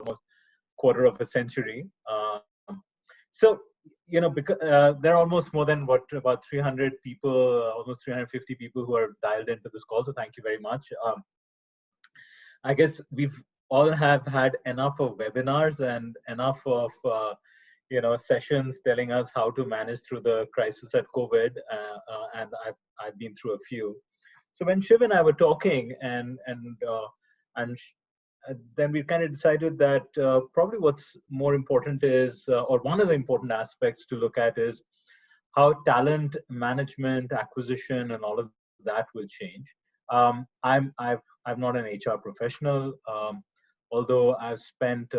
almost quarter of a century. So, because there are almost more than about 300 people, almost 350 people who are dialed into this call. So thank you very much. I guess we've all have had enough of webinars and enough of sessions telling us how to manage through the crisis at COVID, and I've been through a few. So when Shiv and I were talking, and then we kind of decided that probably what's more important is, or one of the important aspects to look at is how talent management, acquisition, and all of that will change. I'm not an HR professional, although I've spent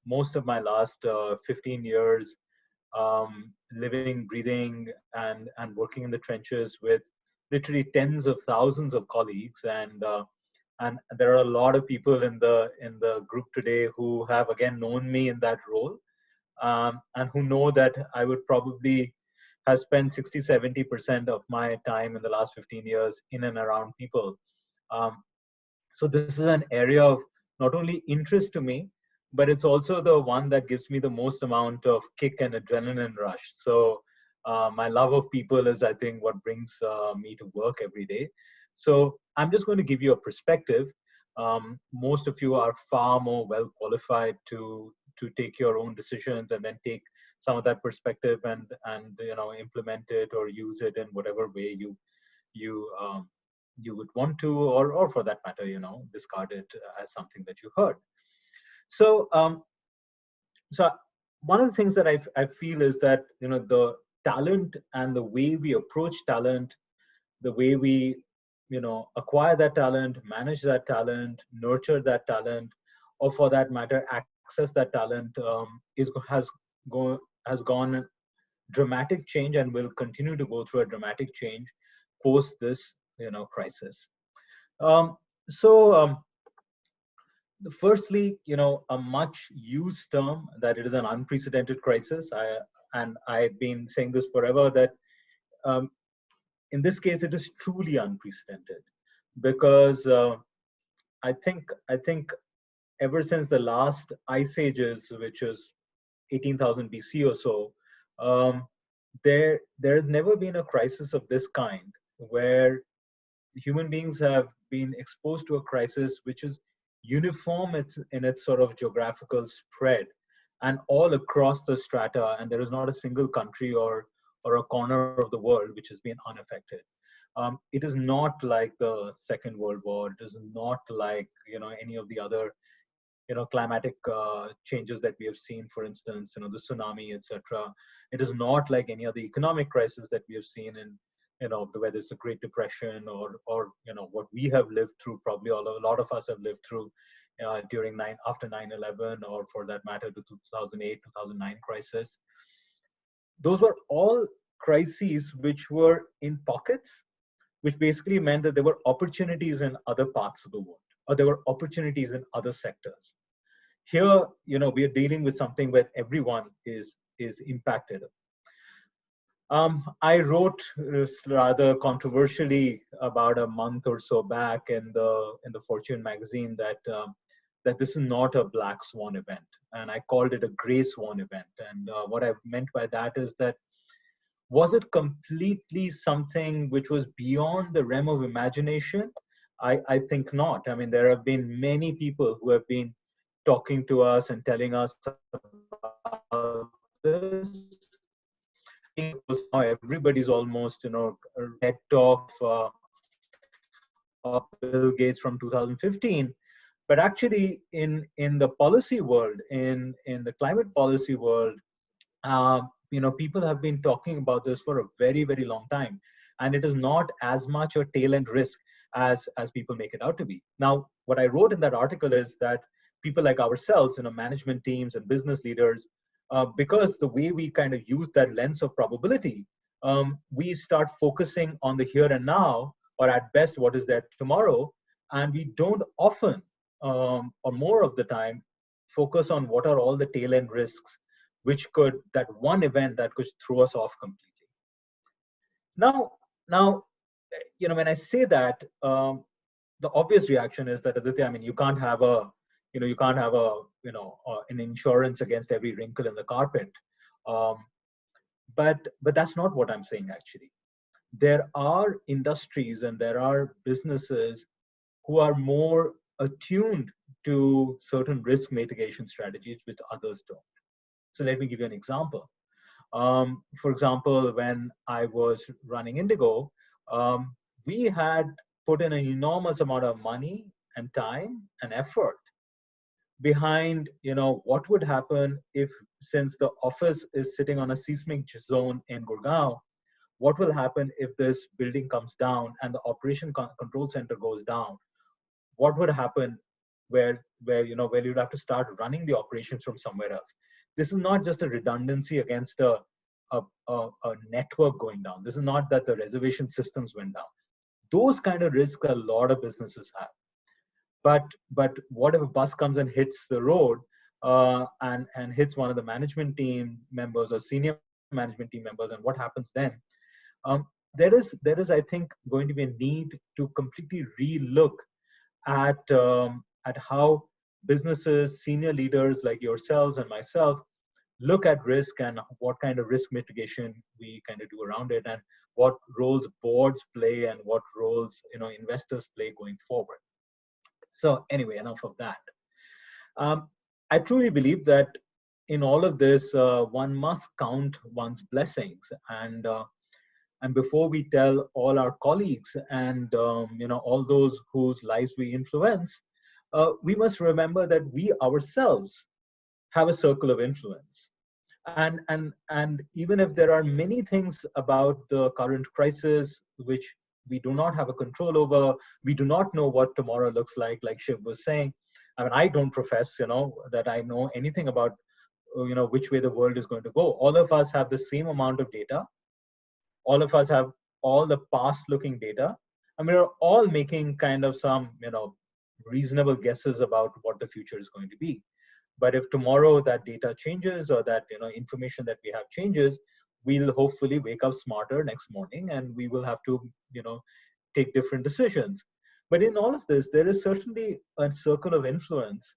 most of my last 15 years living, breathing, and working in the trenches with literally tens of thousands of colleagues, and there are a lot of people in the group today who have again known me in that role, and who know that I would probably have spent 60-70% of my time in the last 15 years in and around people. So this is an area of not only interest to me, but it's also the one that gives me the most amount of kick and adrenaline rush. So my love of people is, I think, what brings me to work every day. So I'm just going to give you a perspective. Most of you are far more well qualified to take your own decisions and then take some of that perspective and implement it or use it in whatever way you would want to, or for that matter, discard it as something that you heard. So so one of the things that I feel is that the talent and the way we approach talent, the way we acquire that talent, manage that talent, nurture that talent, or for that matter access that talent, has gone dramatic change and will continue to go through a dramatic change post this crisis. So firstly, a much used term, that it is an unprecedented crisis. I've been saying this forever, that in this case it is truly unprecedented, because I think ever since the last ice ages, which is 18,000 BC or so, there's never been a crisis of this kind where human beings have been exposed to a crisis which is uniform in its sort of geographical spread and all across the strata, and there is not a single country or a corner of the world which has been unaffected. It is not like the Second World War. It is not like any of the other climatic changes that we have seen, for instance, the tsunami, etc. It is not like any other economic crisis that we have seen in whether it's the Great Depression or what we have lived through. Probably a lot of us have lived through after 9/11, or for that matter, the 2008, 2009 crisis. Those were all crises which were in pockets, which basically meant that there were opportunities in other parts of the world, or there were opportunities in other sectors. Here, we are dealing with something where everyone is impacted. I wrote rather controversially about a month or so back in the Fortune magazine that this is not a black swan event, and I called it a gray swan event. And what I meant by that is that, was it completely something which was beyond the realm of imagination? I think not. I mean, there have been many people who have been talking to us and telling us about this. Now everybody's almost, TED talk of Bill Gates from 2015. But actually, in the policy world, in the climate policy world, people have been talking about this for a very, very long time, and it is not as much a tail end risk as people make it out to be. Now, what I wrote in that article is that people like ourselves, management teams and business leaders, because the way we kind of use that lens of probability, we start focusing on the here and now, or at best what is there tomorrow, and we don't often, or more of the time, focus on what are all the tail end risks that one event that could throw us off completely. Now, when I say that, the obvious reaction is that, Aditya, I mean, you can't have a You can't have an insurance against every wrinkle in the carpet. Um, but that's not what I'm saying actually. There are industries and there are businesses who are more attuned to certain risk mitigation strategies which others don't. So let me give you an example. For example, when I was running IndiGo, we had put in an enormous amount of money and time and effort behind, what would happen if, since the office is sitting on a seismic zone in Gurgaon, what will happen if this building comes down and the operation control center goes down? What would happen where you'd have to start running the operations from somewhere else? This is not just a redundancy against a network going down. This is not that the reservation systems went down. Those kind of risks a lot of businesses have. But what if a bus comes and hits the road, and hits one of the management team members or senior management team members, and what happens then? um, there is, I think, going to be a need to completely re-look at how businesses, senior leaders like yourselves and myself, look at risk and what kind of risk mitigation we kind of do around it, and what roles boards play and what roles investors play going forward. So anyway, enough of that. um, I truly believe that in all of this, one must count one's blessings, and before we tell all our colleagues and all those whose lives we influence, we must remember that we ourselves have a circle of influence. And even if there are many things about the current crisis which we do not have a control over, we do not know what tomorrow looks like Shiv was saying. I mean, I don't profess that I know anything about which way the world is going to go. All of us have the same amount of data. All of us have all the past looking data, and we're all making kind of some reasonable guesses about what the future is going to be. But if tomorrow that data changes, or that information that we have changes, we'll hopefully wake up smarter next morning, and we will have to take different decisions. But in all of this, there is certainly a circle of influence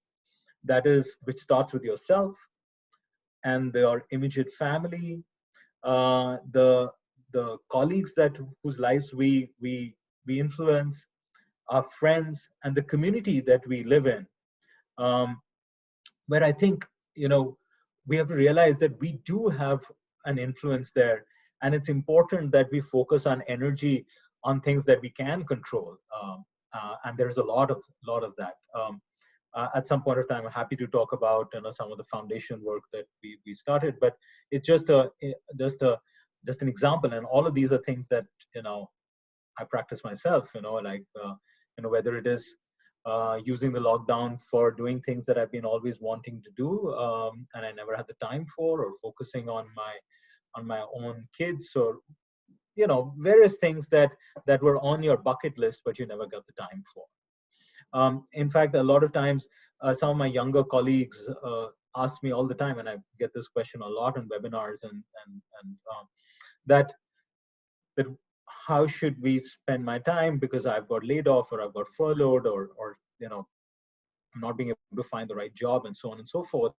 which starts with yourself and your immediate family, the colleagues whose lives we influence, our friends, and the community that we live in. Um, where I think we have to realize that we do have an influence there, and it's important that we focus on energy on things that we can control. And there's a lot of that. At some point of time, I'm happy to talk about some of the foundation work that we started, but it's just an example, and all of these are things that I practice myself. Whether it is using the lockdown for doing things that I've been always wanting to do, and I never had the time for, or focusing on my own kids, or various things that were on your bucket list but you never got the time for. In fact, a lot of times, some of my younger colleagues ask me all the time, and I get this question a lot in webinars, and that how should we spend my time, because I've got laid off, or I've got furloughed, or I'm not being able to find the right job, and so on and so forth.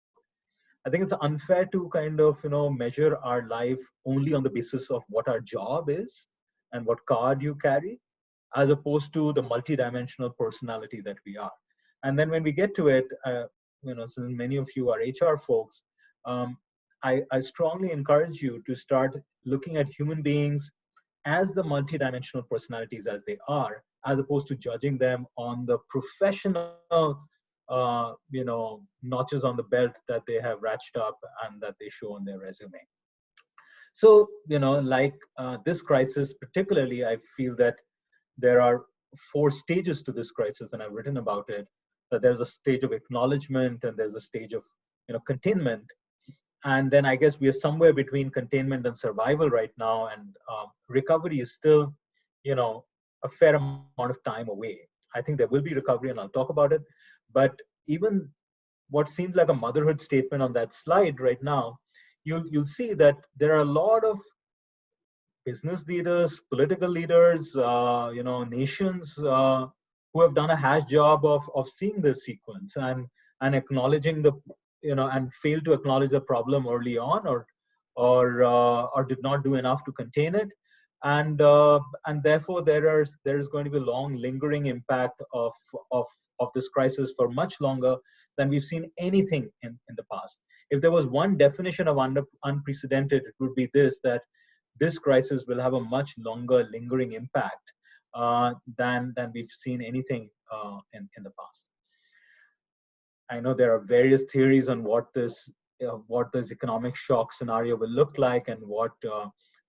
I think it's unfair to kind of measure our life only on the basis of what our job is and what card you carry, as opposed to the multidimensional personality that we are. And then when we get to it, so many of you are HR folks, um, I strongly encourage you to start looking at human beings as the multidimensional personalities as they are, as opposed to judging them on the professional, notches on the belt that they have ratched up and that they show on their resume. So, this crisis, particularly, I feel that there are 4 stages to this crisis, and I've written about it. That there's a stage of acknowledgement, and there's a stage of containment, and then I guess we are somewhere between containment and survival right now, and recovery is still a fair amount of time away. I think there will be recovery, and I'll talk about it. But even what seems like a motherhood statement on that slide right now, you'll see that there are a lot of business leaders, political leaders, nations who have done a hash job of seeing this sequence. and acknowledging the, and failed to acknowledge the problem early on, or did not do enough to contain it. And therefore there is going to be a long lingering impact of this crisis for much longer than we've seen anything in the past. If there was one definition of unprecedented, it would be this, that this crisis will have a much longer lingering impact than we've seen anything in the past. I know there are various theories on what this economic shock scenario will look like, and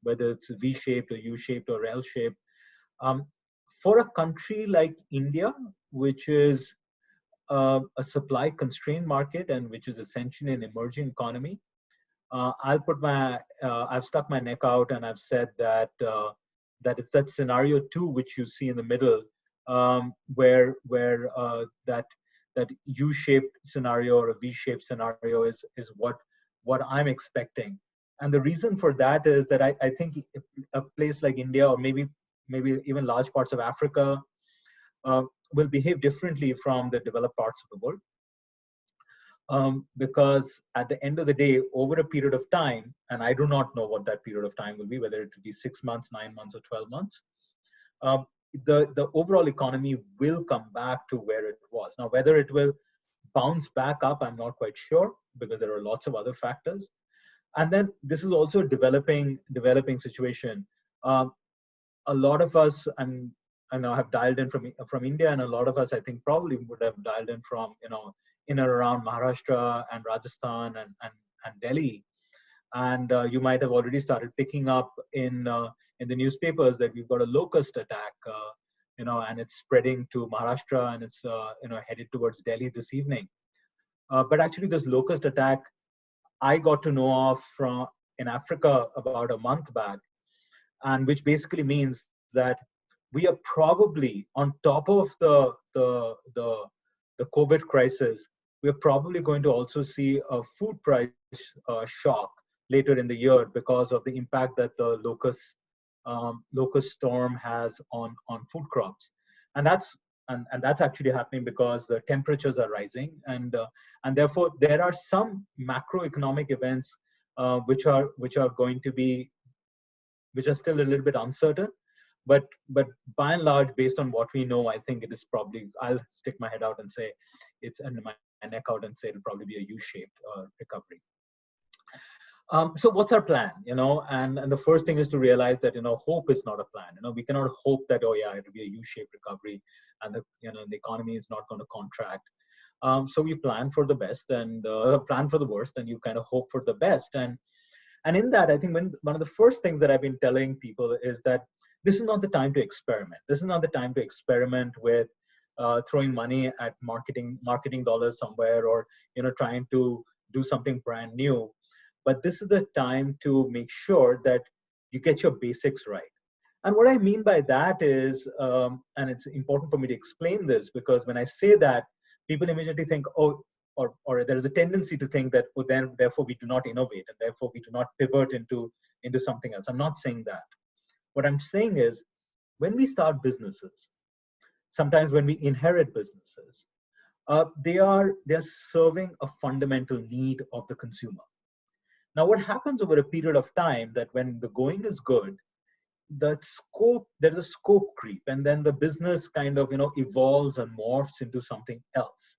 whether it's V-shaped or U-shaped or L-shaped. For a country like India, which is a supply constrained market and which is essentially an emerging economy, I've stuck my neck out and I've said that it's that scenario 2 which you see in the middle, where that U-shaped scenario or a V-shaped scenario is what I'm expecting. And the reason for that is that I think a place like India, or maybe even large parts of Africa, will behave differently from the developed parts of the world. Because at the end of the day, over a period of time, and I do not know what that period of time will be, whether it will be 6 months, 9 months, or 12 months, the overall economy will come back to where it was. Now, whether it will bounce back up, I'm not quite sure, because there are lots of other factors. And then this is also a developing situation. A lot of us, and I know, have dialed in from India, and a lot of us, I think, probably would have dialed in from in and around Maharashtra and Rajasthan and Delhi. And you might have already started picking up in the newspapers that we've got a locust attack, and it's spreading to Maharashtra, and it's headed towards Delhi this evening. But actually, this locust attack I got to know of in Africa about a month back, and which basically means that we are probably on top of the COVID crisis. We're probably going to also see a food price shock later in the year because of the impact that the locust storm has on food crops, and that's actually happening because the temperatures are rising, and therefore there are some macroeconomic events which are still a little bit uncertain, but by and large, based on what we know, I think it is probably, I'll stick my head out and say my neck out and say it'll probably be a U-shaped recovery. So what's our plan? And the first thing is to realize that hope is not a plan. We cannot hope that, oh yeah, it'll be a U-shaped recovery and the economy is not going to contract. So we plan for the best and plan for the worst, and you kind of hope for the best. And in that, I think one of the first things that I've been telling people is that this is not the time to experiment. This is not the time to experiment with throwing money at marketing dollars somewhere, or trying to do something brand new. But this is the time to make sure that you get your basics right. And what I mean by that is, and it's important for me to explain this, because when I say that, people immediately think, oh, or there is a tendency to think that, oh, then therefore we do not innovate, and therefore we do not pivot into something else. I'm not saying that. What I'm saying is, when we start businesses, sometimes when we inherit businesses, they're serving a fundamental need of the consumer. Now, what happens over a period of time, that when the going is good, there's a scope creep, and then the business kind of evolves and morphs into something else.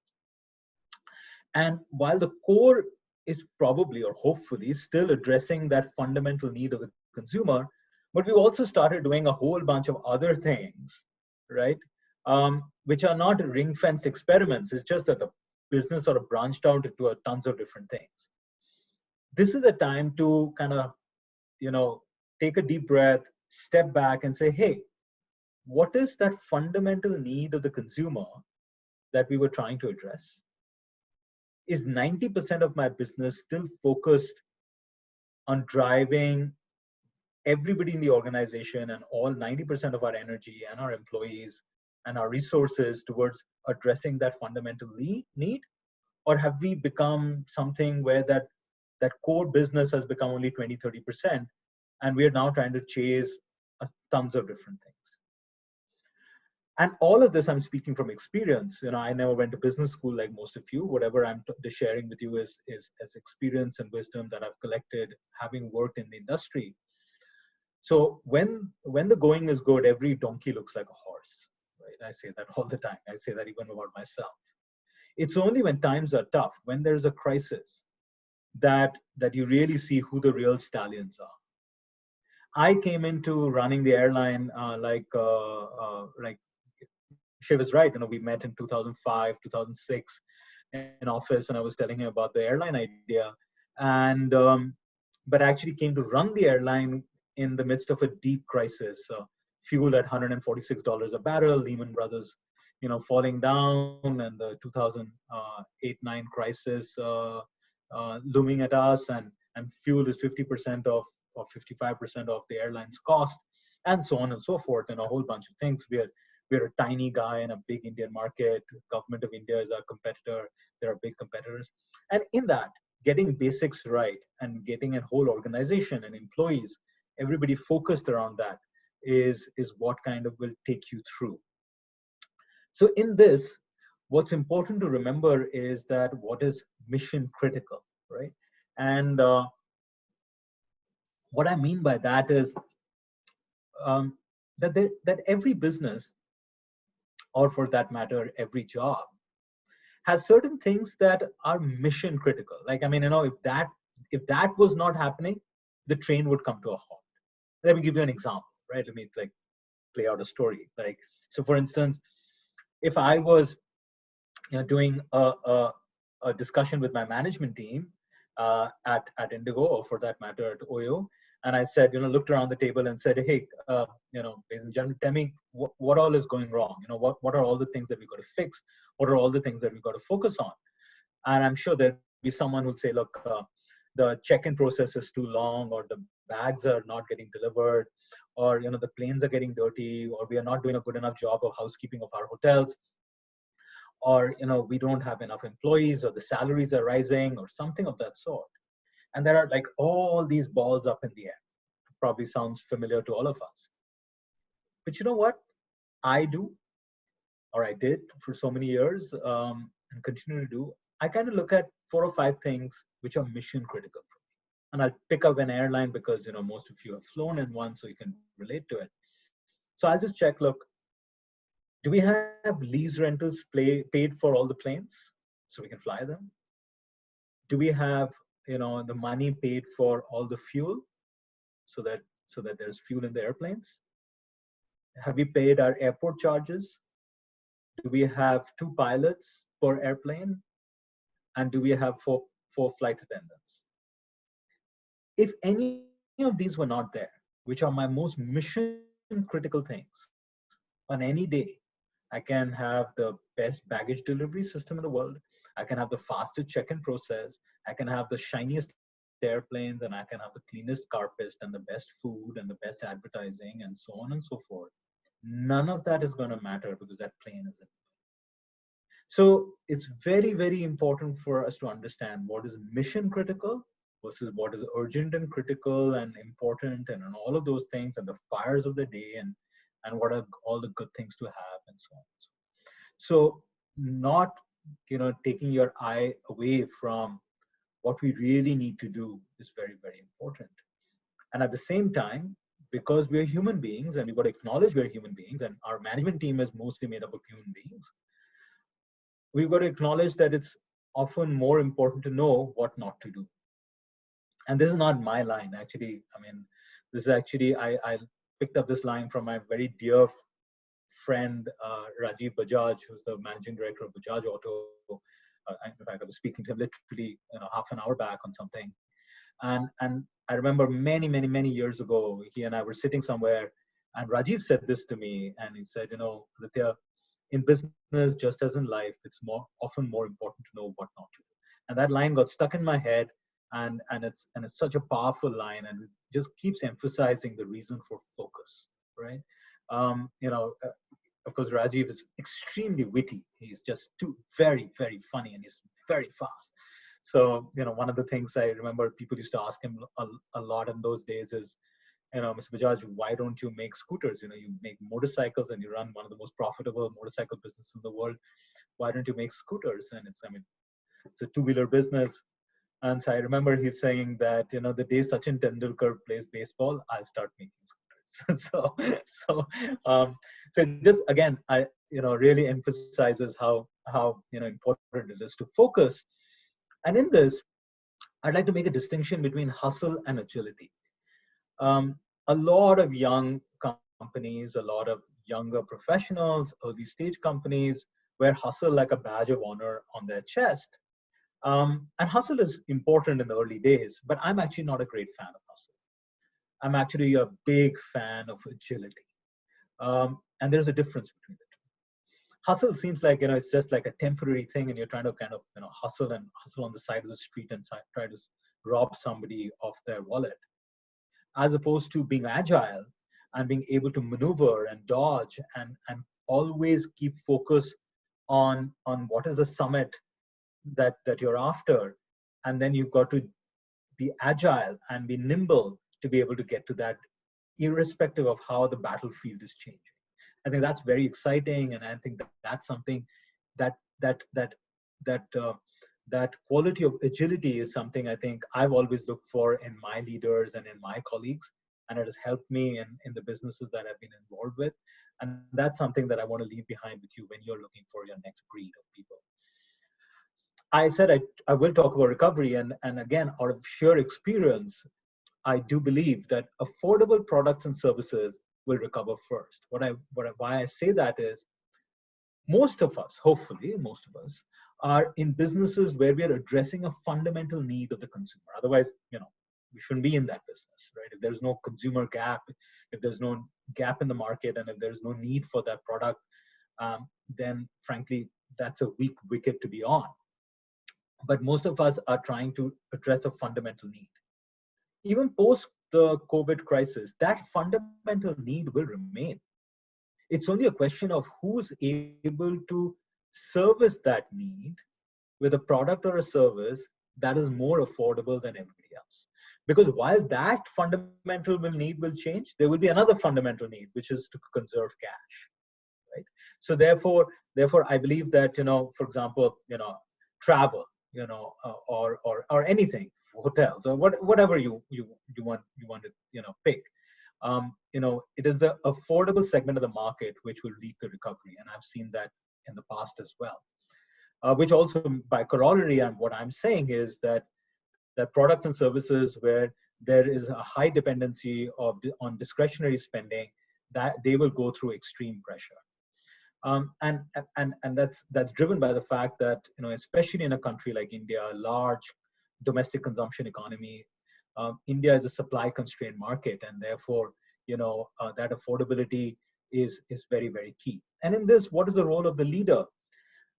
And while the core is probably, or hopefully, still addressing that fundamental need of the consumer, but we've also started doing a whole bunch of other things, right? Which are not ring-fenced experiments. It's just that the business sort of branched out into tons of different things. This is the time to kind of, take a deep breath, step back and say, hey, what is that fundamental need of the consumer that we were trying to address? Is 90% of my business still focused on driving everybody in the organization and all 90% of our energy and our employees and our resources towards addressing that fundamental need? Or have we become something where that core business has become only 20-30%, and we are now trying to chase tons of different things? And all of this, I'm speaking from experience. I never went to business school like most of you. Whatever I'm sharing with you is as experience and wisdom that I've collected having worked in the industry. So when the going is good, every donkey looks like a horse, right? I say that all the time. I say that even about myself. It's only when times are tough, when there's a crisis, that you really see who the real stallions are. I came into running the airline like Shiv is right. We met in 2005, 2006 in office, and I was telling him about the airline idea, and but actually came to run the airline in the midst of a deep crisis. Fuel at $146 a barrel, Lehman Brothers, falling down, and the 2008-9 crisis looming at us, and fuel is 50% of or 55% of the airline's cost, and so on and so forth, and a whole bunch of things. We're a tiny guy in a big Indian market. Government of India is our competitor. There are big competitors. And in that, getting basics right and getting a whole organization and employees, everybody focused around that is what kind of will take you through. So in this, what's important to remember is that what is mission critical, right? And what I mean by that is that every business, or for that matter, every job, has certain things that are mission critical. Like, if that was not happening, the train would come to a halt. Let me give you an example, right? Let me like play out a story. Like, so for instance, if I was doing a discussion with my management team at IndiGo, or for that matter at Oyo, and I said, looked around the table and said, hey, ladies and gentlemen, tell me what all is going wrong. What are all the things that we got to fix? What are all the things that we got to focus on? And I'm sure there'll be someone who'll say, look, the check-in process is too long, or the bags are not getting delivered, or the planes are getting dirty, or we are not doing a good enough job of housekeeping of our hotels, or we don't have enough employees, or the salaries are rising, or something of that sort. And there are like all these balls up in the air. Probably sounds familiar to all of us. But you know what I do, or I did for so many years, and continue to do? I kind of look at 4 or 5 things which are mission critical for me. And I'll pick up an airline because most of you have flown in one, so you can relate to it. So I'll just check, look, do we have lease rentals paid for all the planes so we can fly them? Do we have the money paid for all the fuel so that there's fuel in the airplanes? Have we paid our airport charges? Do we have 2 pilots per airplane? And do we have four flight attendants? If any of these were not there, which are my most mission critical things, on any day, I can have the best baggage delivery system in the world. I can have the fastest check-in process. I can have the shiniest airplanes, and I can have the cleanest carpets and the best food and the best advertising and so on and so forth. None of that is going to matter because that plane isn't. So it's very, very important for us to understand what is mission critical versus what is urgent and critical and important, and all of those things, and the fires of the day, and what are all the good things to have, and so on. So not taking your eye away from what we really need to do is very, very important. And at the same time, because we're human beings and we've got to acknowledge we're human beings, and our management team is mostly made up of human beings, we've got to acknowledge that it's often more important to know what not to do. And this is not my line, actually. This is actually, I picked up this line from my very dear friend, Rajiv Bajaj, who's the managing director of Bajaj Auto. In fact, I was speaking to him literally half an hour back on something. And I remember many, many, many years ago, he and I were sitting somewhere, and Rajiv said this to me, and he said, Aditya, in business, just as in life, it's often more important to know what not to do. And that line got stuck in my head, and it's such a powerful line, and it just keeps emphasizing the reason for focus, right? Of course, Rajiv is extremely witty. He's just very, very funny, and he's very fast. So, one of the things I remember people used to ask him a lot in those days is, Mr. Bajaj, why don't you make scooters? You make motorcycles and you run one of the most profitable motorcycle businesses in the world. Why don't you make scooters? And it's a two-wheeler business. And so I remember he's saying that, the day Sachin Tendulkar plays baseball, I'll start making scooters. so, um, so just again, I, really emphasizes how important it is to focus. And in this, I'd like to make a distinction between hustle and agility. Um, a lot of young companies, a lot of younger professionals, early stage companies wear hustle like a badge of honor on their chest. And hustle is important in the early days, but I'm actually not a great fan of hustle. I'm actually a big fan of agility. And there's a difference between the two. Hustle seems like, it's just like a temporary thing, and you're trying to kind of, hustle on the side of the street and try to rob somebody of their wallet, as opposed to being agile and being able to maneuver and dodge and always keep focus on what is the summit that you're after. And then you've got to be agile and be nimble to be able to get to that, irrespective of how the battlefield is changing. I think that's very exciting, and I think that's something that that that that that quality of agility is something I think I've always looked for in my leaders and in my colleagues, and it has helped me in the businesses that I've been involved with. And that's something that I want to leave behind with you when you're looking for your next breed of people. I said I will talk about recovery, and again, out of sheer experience, I do believe that affordable products and services will recover first. Why I say that is, most of us, hopefully, most of us, are in businesses where we are addressing a fundamental need of the consumer. Otherwise, we shouldn't be in that business, right? If there's no consumer gap, if there's no gap in the market, and if there's no need for that product, then frankly, that's a weak wicket to be on. But most of us are trying to address a fundamental need. Even post the COVID crisis, that fundamental need will remain. It's only a question of who's able to service that need with a product or a service that is more affordable than everybody else. Because while that fundamental need will change, there will be another fundamental need, which is to conserve cash, right? So therefore, I believe that, for example, travel, or anything, hotels, or whatever you want to pick. It is the affordable segment of the market which will lead the recovery, and I've seen that in the past as well. Which also, by corollary, and what I'm saying is that products and services where there is a high dependency on discretionary spending, that they will go through extreme pressure. And that's driven by the fact that, especially in a country like India, a large domestic consumption economy, India is a supply constrained market, and therefore, that affordability is very, very key. And in this, what is the role of the leader?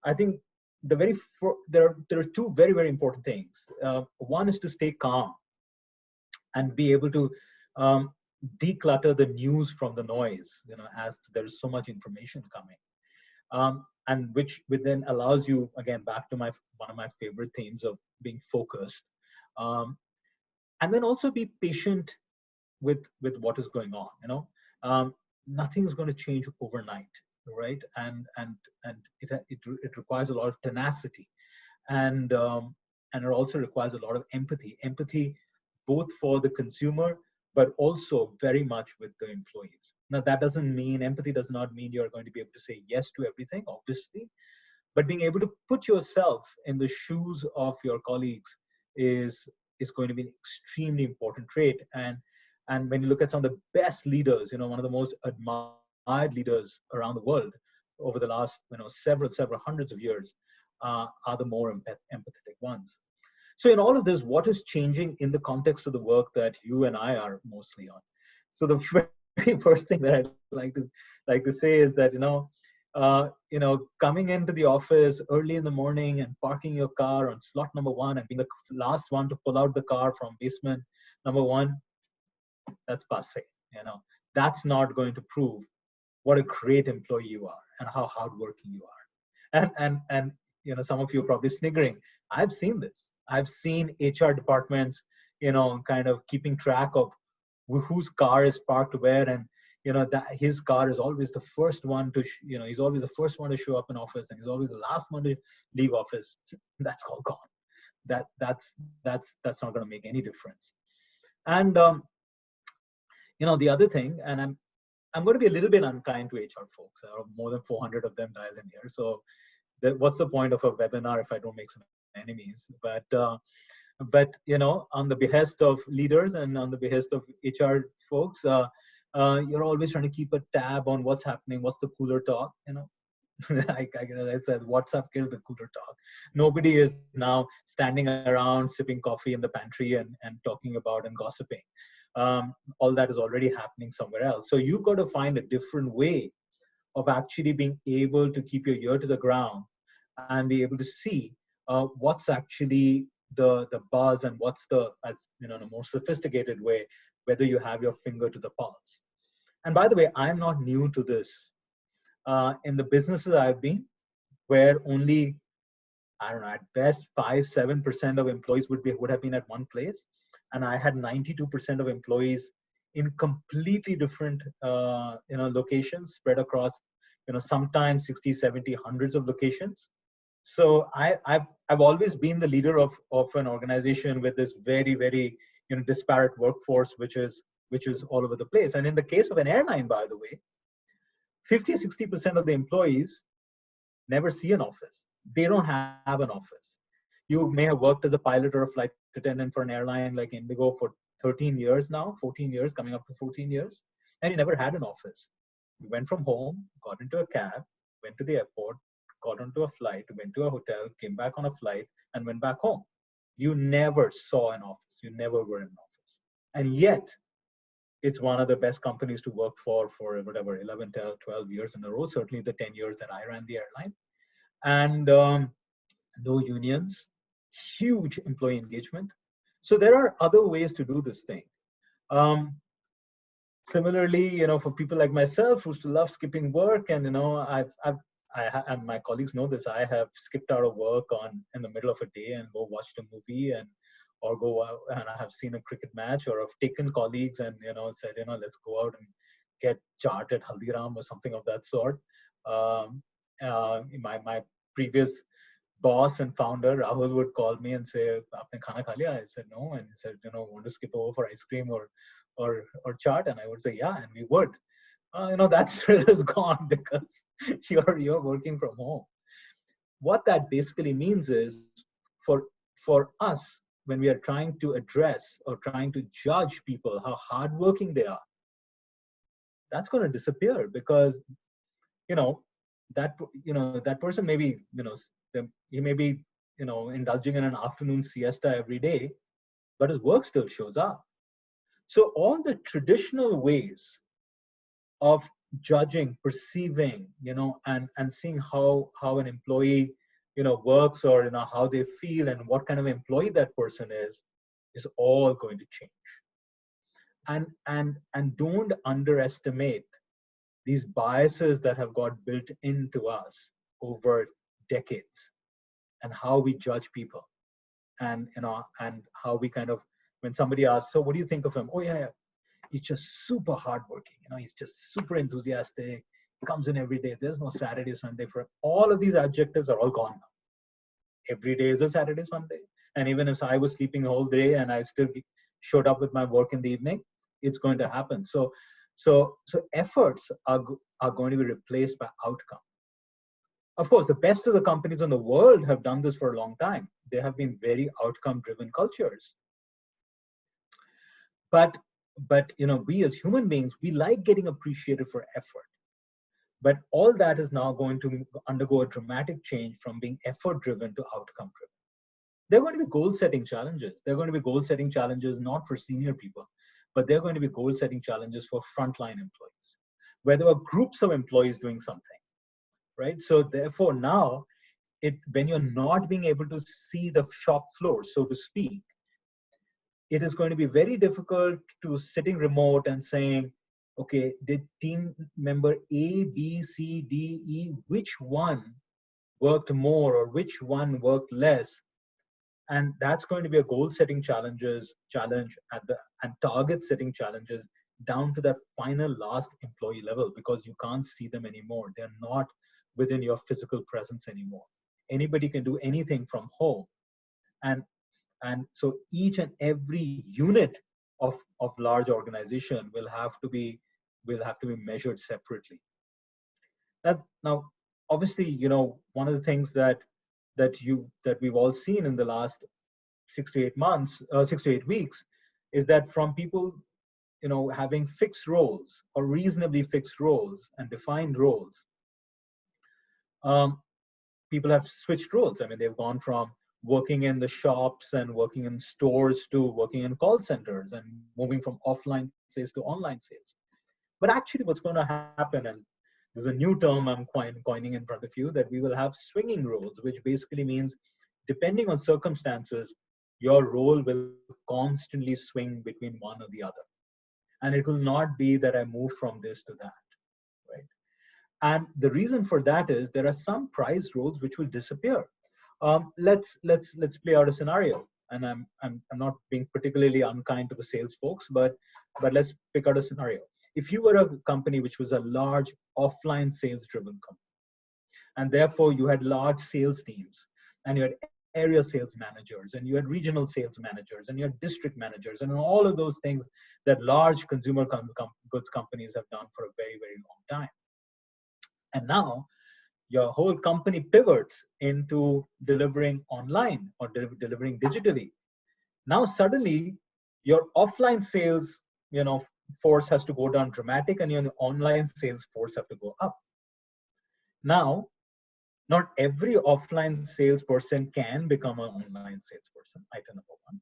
I think there are two very, very important things. One is to stay calm and be able to declutter the news from the noise, as there is so much information coming. And which then allows you, again, back to one of my favorite themes of being focused. And then also be patient with what is going on. Nothing is going to change overnight, right? And it requires a lot of tenacity, and it also requires a lot of empathy both for the consumer, but also very much with the employees. Now, that doesn't mean, empathy does not mean you're going to be able to say yes to everything, obviously, but being able to put yourself in the shoes of your colleagues is going to be an extremely important trait. And when you look at some of the best leaders, one of the most admired leaders around the world over the last, several hundreds of years, are the more empathetic ones. So in all of this, what is changing in the context of the work that you and I are mostly on? So the very first thing that I'd like to say is that, coming into the office early in the morning and parking your car on slot number 1 and being the last one to pull out the car from basement number 1, that's passé. That's not going to prove what a great employee you are and how hardworking you are. And some of you are probably sniggering. I've seen this. I've seen HR departments, kind of keeping track of whose car is parked where, and that his car is always the first one to he's always the first one to show up in office, and he's always the last one to leave office. That's all gone. That's not going to make any difference. And the other thing, and I'm going to be a little bit unkind to HR folks. There are more than 400 of them dialed in here, so what's the point of a webinar if I don't make some enemies? But on the behest of leaders and on the behest of HR folks, you're always trying to keep a tab on what's happening, what's the cooler talk. Like I said, WhatsApp killed the cooler talk. Nobody is now standing around sipping coffee in the pantry and talking about and gossiping. All that is already happening somewhere else. So you've got to find a different way of actually being able to keep your ear to the ground and be able to see what's actually the buzz, and what's in a more sophisticated way, whether you have your finger to the pulse. And by the way, I'm not new to this. In the businesses I've been, where only, I don't know, at best 5-7% of employees would have been at one place, and I had 92% of employees in completely different locations spread across sometimes 60, 70, hundreds of locations. So I've always been the leader of an organization with this very, very disparate workforce, which is all over the place. And in the case of an airline, by the way, 50-60% of the employees never see an office. They don't have an office. You may have worked as a pilot or a flight attendant for an airline like IndiGo for 13 years now, 14 years, coming up to 14 years, and you never had an office. You went from home, got into a cab, went to the airport, got onto a flight, went to a hotel, came back on a flight, and went back home. You never saw an office. You never were in an office. And yet, it's one of the best companies to work for whatever, 11, 12 years in a row, certainly the 10 years that I ran the airline. And no unions, huge employee engagement. So there are other ways to do this thing. Similarly, for people like myself who used to love skipping work, and and my colleagues know this, I have skipped out of work in the middle of a day and go watched a movie or go out, and I have seen a cricket match, or I've taken colleagues and said let's go out and get chaat at Haldiram or something of that sort. My previous boss and founder Rahul would call me and say, "Aapne khana kha liya?" I said no, and he said, "Want to skip over for ice cream or chaat?" And I would say yeah, and we would. That thrill is gone because you're working from home. What that basically means is for us, when we are trying to address or trying to judge people how hardworking they are, that's going to disappear, because that person may be he may be indulging in an afternoon siesta every day, but his work still shows up. So all the traditional ways of judging, perceiving, and seeing how an employee works, or how they feel and what kind of employee that person is all going to change. And don't underestimate these biases that have got built into us over decades, and how we judge people, and and how we kind of, when somebody asks, so what do you think of him? Oh yeah, he's just super hardworking. He's just super enthusiastic. He comes in every day. There's no Saturday, Sunday for him. All of these adjectives are all gone now. Every day is a Saturday, Sunday. And even if I was sleeping the whole day and I still showed up with my work in the evening, it's going to happen. So efforts are going to be replaced by outcome. Of course, the best of the companies in the world have done this for a long time. They have been very outcome-driven cultures. But we as human beings, we like getting appreciated for effort. But all that is now going to undergo a dramatic change from being effort-driven to outcome-driven. There are going to be goal-setting challenges. There are going to be goal-setting challenges not for senior people, but there are going to be goal-setting challenges for frontline employees, where there are groups of employees doing something, right? So therefore now, when you're not being able to see the shop floor, so to speak, it is going to be very difficult to sitting remote and saying, okay, did team member A, B, C, D, E, which one worked more or which one worked less? And that's going to be a goal setting challenge at the and target setting challenges down to that final last employee level, because you can't see them anymore. They're not within your physical presence anymore. Anybody can do anything from home. And and so each and every unit of large organization will have to be measured separately. Now, obviously, one of the things that we've all seen in the last 6 to 8 months, 6 to 8 weeks, is that from people, having fixed roles or reasonably fixed roles and defined roles, um, people have switched roles. I mean, they've gone from working in the shops and working in stores to working in call centers and moving from offline sales to online sales. But actually, what's going to happen, and there's a new term I'm coining in front of you, that we will have swinging roles, which basically means depending on circumstances, your role will constantly swing between one or the other. And it will not be that I move from this to that, right? And the reason for that is there are some prize roles which will disappear. Let's play out a scenario, and I'm not being particularly unkind to the sales folks, but let's pick out a scenario. If you were a company which was a large offline sales driven company, and therefore you had large sales teams, and you had area sales managers, and you had regional sales managers, and you had district managers, and all of those things that large consumer goods companies have done for a very, very long time. And now your whole company pivots into delivering online or delivering digitally. Now suddenly your offline sales, force has to go down dramatic, and your online sales force have to go up. Now, not every offline salesperson can become an online salesperson, item number one.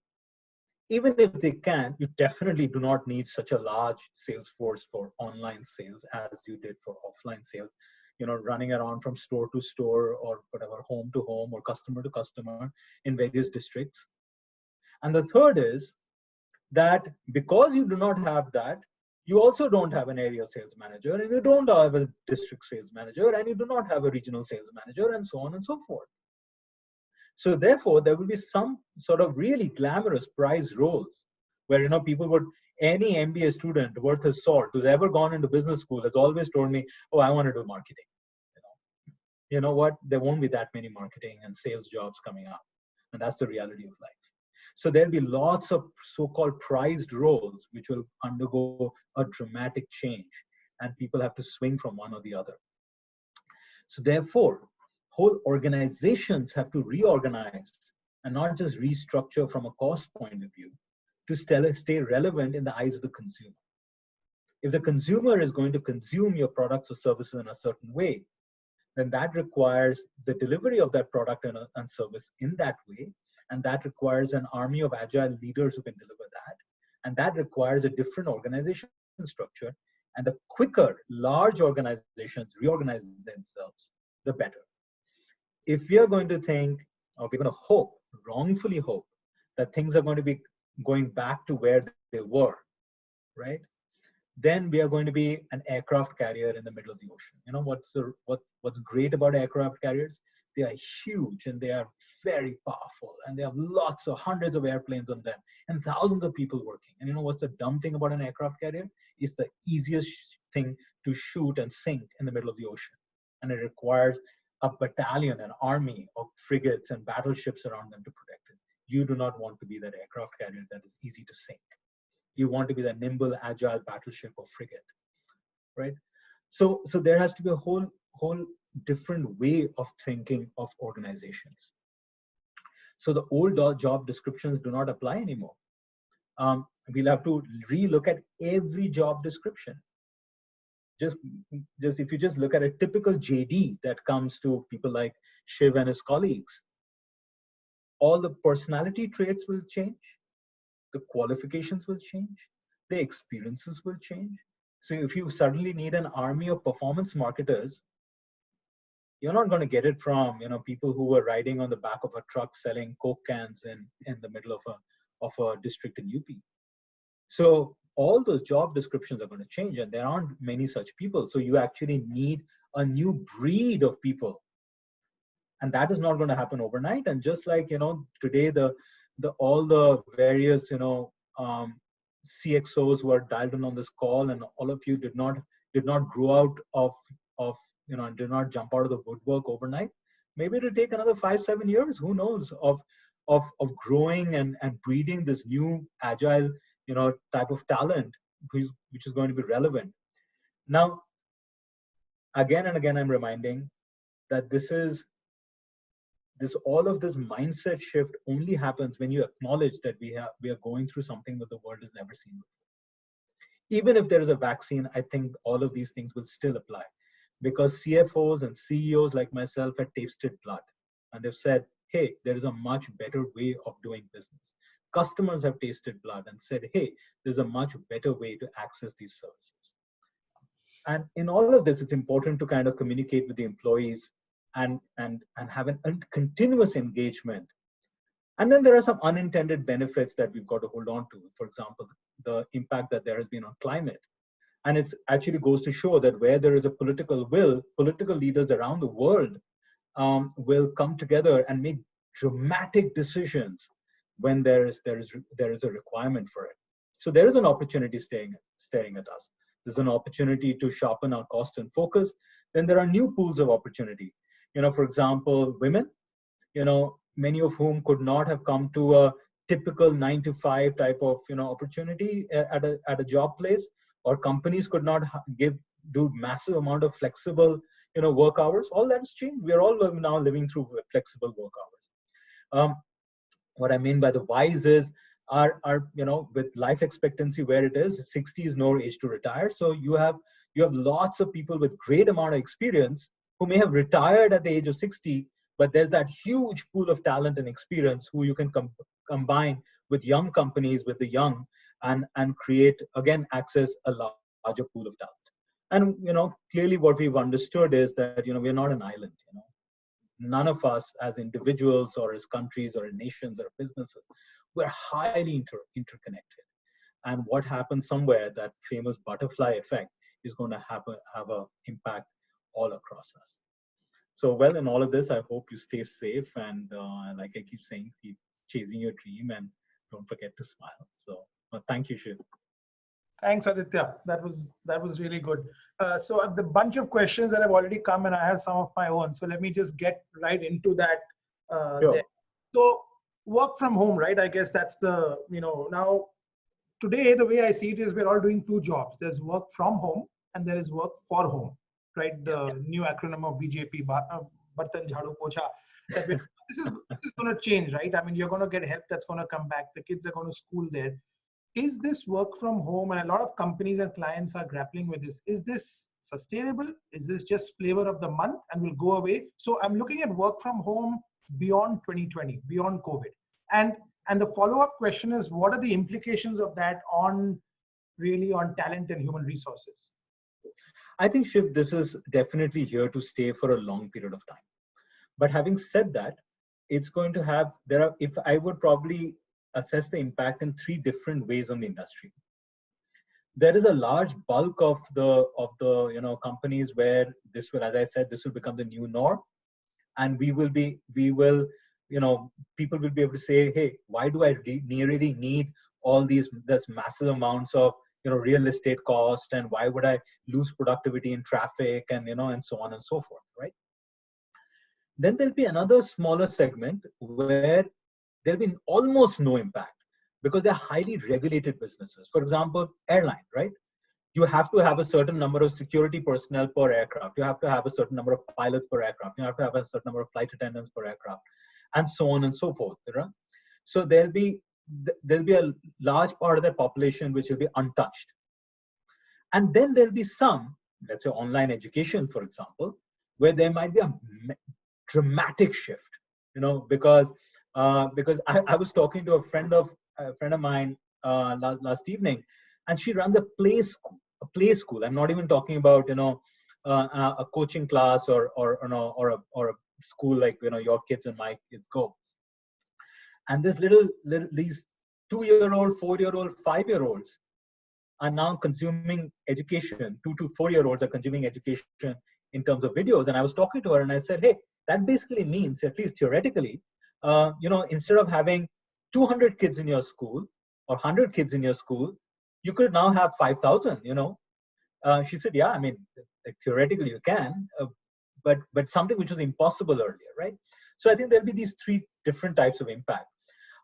Even if they can, you definitely do not need such a large sales force for online sales as you did for offline sales, running around from store to store or whatever, home to home or customer to customer in various districts. And the third is that because you do not have that, you also don't have an area sales manager, and you don't have a district sales manager, and you do not have a regional sales manager, and so on and so forth. So therefore, there will be some sort of really glamorous prize roles where, people would, any MBA student worth his salt who's ever gone into business school has always told me, oh, I want to do marketing. You know what? There won't be that many marketing and sales jobs coming up. And that's the reality of life. So there'll be lots of so-called prized roles which will undergo a dramatic change, and people have to swing from one or the other. So therefore, whole organizations have to reorganize and not just restructure from a cost point of view to stay relevant in the eyes of the consumer. If the consumer is going to consume your products or services in a certain way, then that requires the delivery of that product and service in that way. And that requires an army of agile leaders who can deliver that. And that requires a different organization structure. And the quicker large organizations reorganize themselves, the better. If we are going to think, or we're going to hope, wrongfully hope, that things are going to be going back to where they were, right? Then we are going to be an aircraft carrier in the middle of the ocean. What's great about aircraft carriers? They are huge and they are very powerful, and they have lots of hundreds of airplanes on them and thousands of people working. And what's the dumb thing about an aircraft carrier? It's the easiest thing to shoot and sink in the middle of the ocean. And it requires a battalion, an army of frigates and battleships around them to protect it. You do not want to be that aircraft carrier that is easy to sink. You want to be that nimble, agile battleship or frigate, right? So there has to be a whole different way of thinking of organizations. So the old job descriptions do not apply anymore. We'll have to relook at every job description. Just if you just look at a typical JD that comes to people like Shiv and his colleagues, all the personality traits will change, the qualifications will change, the experiences will change. So if you suddenly need an army of performance marketers, you're not going to get it from people who were riding on the back of a truck selling Coke cans in the middle of a district in UP. So all those job descriptions are going to change, and there aren't many such people. So you actually need a new breed of people and that is not going to happen overnight. And just like, today, the all the various, CXOs who are dialed in on this call, and all of you did not grow out of and did not jump out of the woodwork overnight. Maybe it'll take another 5-7 years, who knows, of growing and breeding this new agile, type of talent, which is going to be relevant. Now, again and again, I'm reminding that all of this mindset shift only happens when you acknowledge that we are going through something that the world has never seen before. Even if there is a vaccine, I think all of these things will still apply, because CFOs and CEOs like myself have tasted blood, and they've said, hey, there is a much better way of doing business. Customers have tasted blood and said, hey, there's a much better way to access these services. And in all of this, it's important to kind of communicate with the employees and have an continuous engagement. And then there are some unintended benefits that we've got to hold on to. For example, the impact that there has been on climate. And it actually goes to show that where there is a political will, political leaders around the world will come together and make dramatic decisions when there is a requirement for it. So there is an opportunity staring at us. There's an opportunity to sharpen our cost and focus. Then there are new pools of opportunity. For example, women, many of whom could not have come to a typical 9 to 5 type of, opportunity at a job place, or companies could not do massive amount of flexible, work hours. All that has changed. We are all now living through flexible work hours. What I mean by the wise is, are with life expectancy where it is, 60 is no age to retire. So you have lots of people with great amount of experience who may have retired at the age of 60, but there's that huge pool of talent and experience who you can combine with young companies, with the young, and create, again, access a larger pool of talent. And clearly what we've understood is that we're not an island. None of us as individuals or as countries or as nations or businesses, we're highly interconnected. And what happens somewhere, that famous butterfly effect, is going to have an impact all across us. So, well, in all of this, I hope you stay safe, and like I keep saying, keep chasing your dream, and don't forget to smile. So thank you, Shiv. Thanks, Aditya. That was really good. So the bunch of questions that have already come, and I have some of my own. So let me just get right into that. Sure. There. So work from home, right? I guess that's the, now today, the way I see it is we're all doing two jobs. There's work from home and there is work for home, right? The new acronym of BJP, Bartan Jhadu Pocha. This is going to change, right? I mean, you're going to get help that's going to come back. The kids are going to school there. Is this work from home, and a lot of companies and clients are grappling with this, is this sustainable? Is this just flavor of the month and will go away? So I'm looking at work from home beyond 2020, beyond COVID. And the follow-up question is, what are the implications of that on talent and human resources? I think, Shiv, this is definitely here to stay for a long period of time. But having said that, it's going to have, if I would probably assess the impact in 3 different ways on the industry. There is a large bulk of the companies where this will, as I said, this will become the new norm, and people will be able to say, hey, why do I really need all this massive amounts of real estate cost, and why would I lose productivity in traffic, and and so on and so forth, right? Then there'll be another smaller segment where there'll be almost no impact, because they're highly regulated businesses. For example, airline, right? You have to have a certain number of security personnel per aircraft. You have to have a certain number of pilots per aircraft. You have to have a certain number of flight attendants per aircraft, and so on and so forth. Right? So there'll be a large part of the population which will be untouched. And then there'll be some, let's say online education, for example, where there might be a dramatic shift, because I was talking to a friend of mine last evening, and she runs a play school. I'm not even talking about a coaching class or a school like your kids and my kids go. And these 2-year-old, 4-year-old, 5-year-olds are now consuming education. 2 to 4-year-olds are consuming education in terms of videos. And I was talking to her and I said, hey, that basically means, at least theoretically, instead of having 200 kids in your school or 100 kids in your school, you could now have 5,000. She said, yeah, I mean, like, theoretically you can, but something which was impossible earlier, right? So I think there'll be these three different types of impact.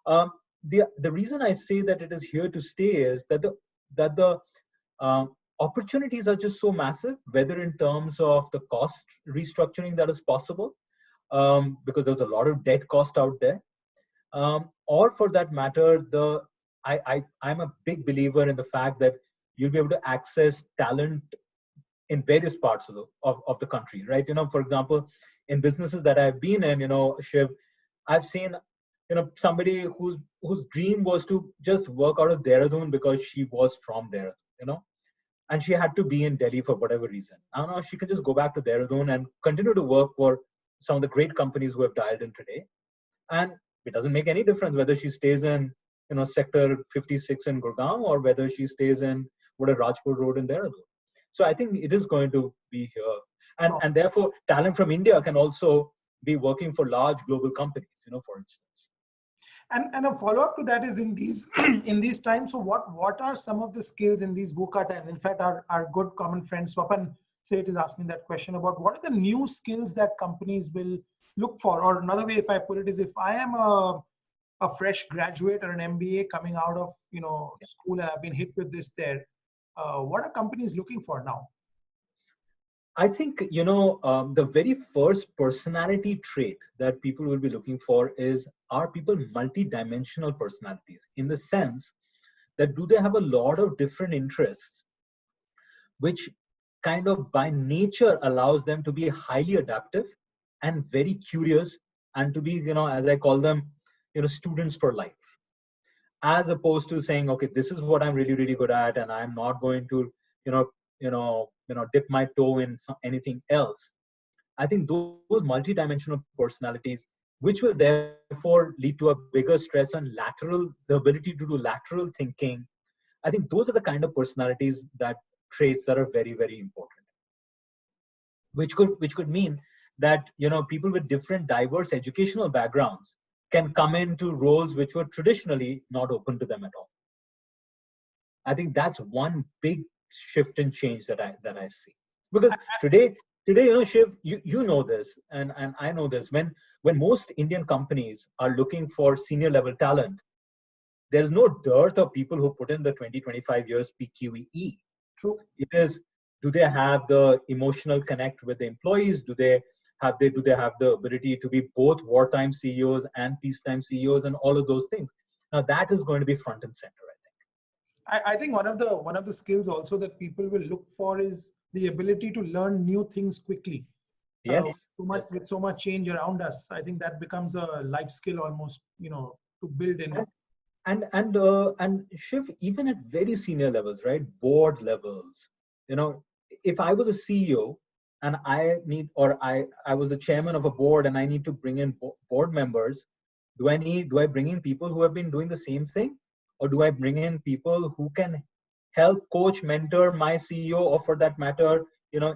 The reason I say that it is here to stay is that the opportunities are just so massive, whether in terms of the cost restructuring that is possible, because there's a lot of debt cost out there, or for that matter, I'm a big believer in the fact that you'll be able to access talent in various parts of the country, right? For example, in businesses that I've been in, Shiv, I've seen, somebody whose dream was to just work out of Dehradun because she was from there, and she had to be in Delhi for whatever reason. I don't know, she can just go back to Dehradun and continue to work for some of the great companies who have dialed in today. And it doesn't make any difference whether she stays in, sector 56 in Gurgaon, or whether she stays in Rajpur Road in Dehradun. So I think it is going to be here. And therefore, talent from India can also be working for large global companies, for instance. And a follow-up to that is in these in these times. So what are some of the skills in these VUCA times? In fact, our good common friend Swapan Seth is asking that question about what are the new skills that companies will look for. Or another way, if I put it, is if I am a fresh graduate or an MBA coming out of school and I've been hit with this there, what are companies looking for now? I think, the very first personality trait that people will be looking for is, are people multi-dimensional personalities, in the sense that do they have a lot of different interests, which kind of by nature allows them to be highly adaptive and very curious, and to be, as I call them, students for life, as opposed to saying, okay, this is what I'm really, really good at, and I'm not going to, dip my toe in anything else. I think those multidimensional personalities, which will therefore lead to a bigger stress on the ability to do lateral thinking. I think those are the kind of personalities, traits that are very, very important. Which could mean that, people with different diverse educational backgrounds can come into roles which were traditionally not open to them at all. I think that's one big shift and change that I see. Because today, Shiv, you know this, and I know this. When most Indian companies are looking for senior level talent, there's no dearth of people who put in the 20-25 years PQE. True. It is, do they have the emotional connect with the employees? Do they have the ability to be both wartime CEOs and peacetime CEOs, and all of those things? Now that is going to be front and center, I think one of the skills also that people will look for is the ability to learn new things quickly. Yes. With so much change around us, I think that becomes a life skill almost, to build in. And Shiv, even at very senior levels, right? Board levels, if I was a CEO and I was the chairman of a board and I need to bring in board members, do I bring in people who have been doing the same thing? Or do I bring in people who can help coach, mentor my CEO, or for that matter,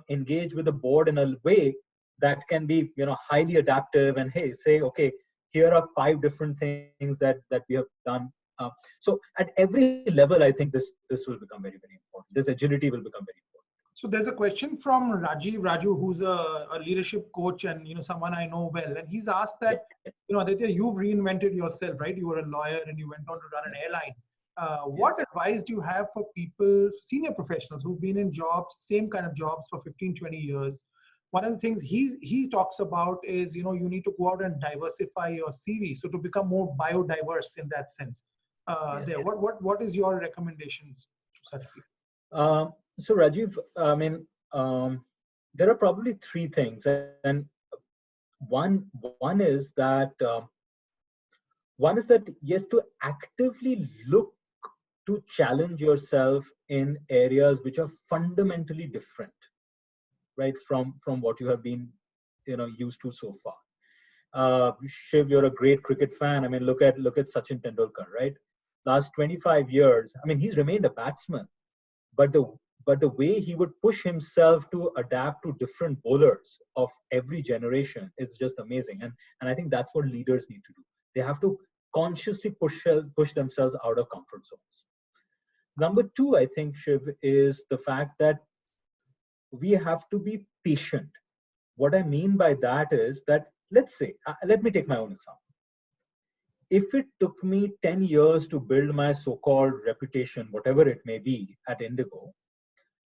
engage with the board in a way that can be, highly adaptive, and say, okay, here are 5 different things that we have done. So at every level, I think this will become very, very important. This agility will become very important. So there's a question from Raju, who's a leadership coach and someone I know well, and he's asked that, Aditya, you've reinvented yourself, right? You were a lawyer and you went on to run an airline. What advice do you have for people, senior professionals who've been in jobs, same kind of jobs for 15, 20 years? One of the things he talks about is, you need to go out and diversify your CV, so to become more biodiverse in that sense. What is your recommendations to such people? So Rajiv, I mean, there are probably 3 things, and one is that yes, to actively look to challenge yourself in areas which are fundamentally different, right, from what you have been, used to so far. Shiv, you're a great cricket fan. I mean, look at Sachin Tendulkar, right? Last 25 years, I mean, he's remained a batsman, but the but the way he would push himself to adapt to different bowlers of every generation is just amazing. And I think that's what leaders need to do. They have to consciously push themselves out of comfort zones. Number two, I think, Shiv, is the fact that we have to be patient. What I mean by that is that, let's say, let me take my own example. If it took me 10 years to build my so-called reputation, whatever it may be, at IndiGo,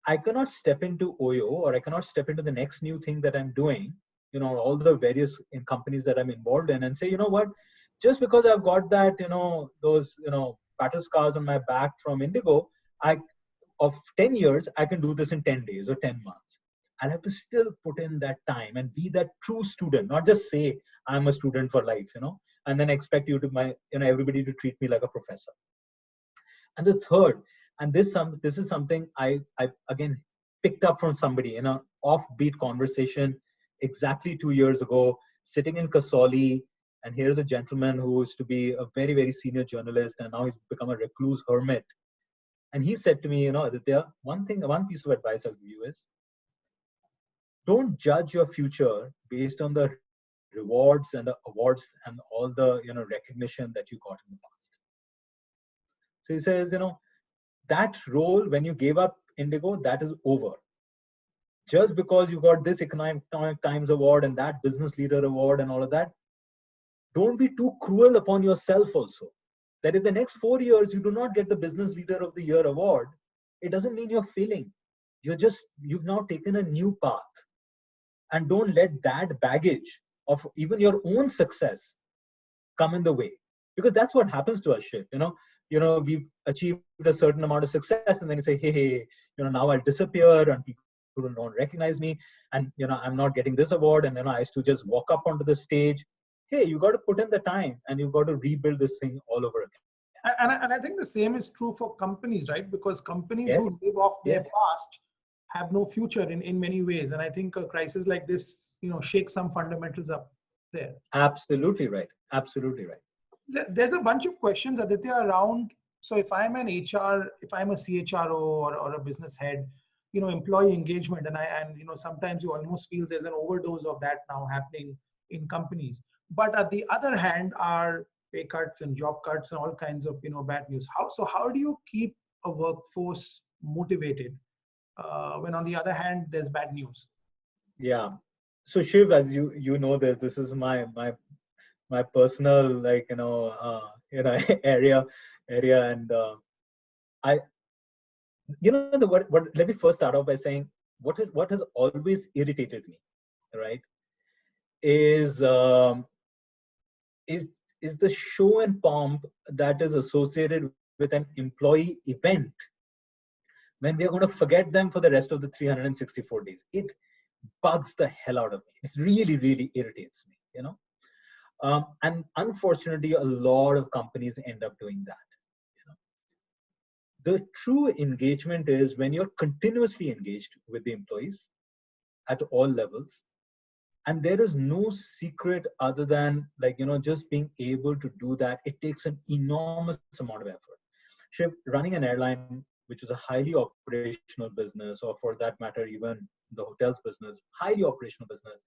I cannot step into OYO, or I cannot step into the next new thing that I'm doing, all the various in companies that I'm involved in, and say, you know what, just because I've got that, those, battle scars on my back from IndiGo, of 10 years, I can do this in 10 days or 10 months. I'll have to still put in that time and be that true student, not just say I'm a student for life, and then expect you to everybody to treat me like a professor. And the third, and this is something I again picked up from somebody in an offbeat conversation exactly 2 years ago, sitting in Kasoli, and here's a gentleman who used to be a very, very senior journalist, and now he's become a recluse hermit. And he said to me, Aditya, one piece of advice I'll give you is, don't judge your future based on the rewards and the awards and all the recognition that you got in the past. So he says, that role when you gave up IndiGo, that is over. Just because you got this Economic Times award and that business leader award and all of that, don't be too cruel upon yourself also. That if the next 4 years you do not get the business leader of the year award, it doesn't mean you're failing. You've now taken a new path. And don't let that baggage of even your own success come in the way, because that's what happens to us, Shiv. We've achieved a certain amount of success, and then you say, hey, now I'll disappear and people don't recognize me, and I'm not getting this award, and I used to just walk up onto the stage. Hey, you got to put in the time, and you've got to rebuild this thing all over again. And I think the same is true for companies, right? Because companies Yes. who live off their past have no future in many ways. And I think a crisis like this, shakes some fundamentals up there. Absolutely right. Absolutely right. There's a bunch of questions, Aditya, around. So if I'm an HR, if I'm a CHRO or a business head, employee engagement, and sometimes you almost feel there's an overdose of that now happening in companies. But at the other hand, are pay cuts and job cuts and all kinds of bad news. How do you keep a workforce motivated when on the other hand there's bad news? Yeah. So Shiv, as you know this is my personal area, and I what let me first start off by saying what has always irritated me, right, is the show and pomp that is associated with an employee event when we are going to forget them for the rest of the 364 days. It bugs the hell out of me. It really, really irritates me, and unfortunately, a lot of companies end up doing that. The true engagement is when you're continuously engaged with the employees at all levels, and there is no secret other than just being able to do that. It takes an enormous amount of effort. Shiv, running an airline, which is a highly operational business, or for that matter even the hotels business, highly operational business,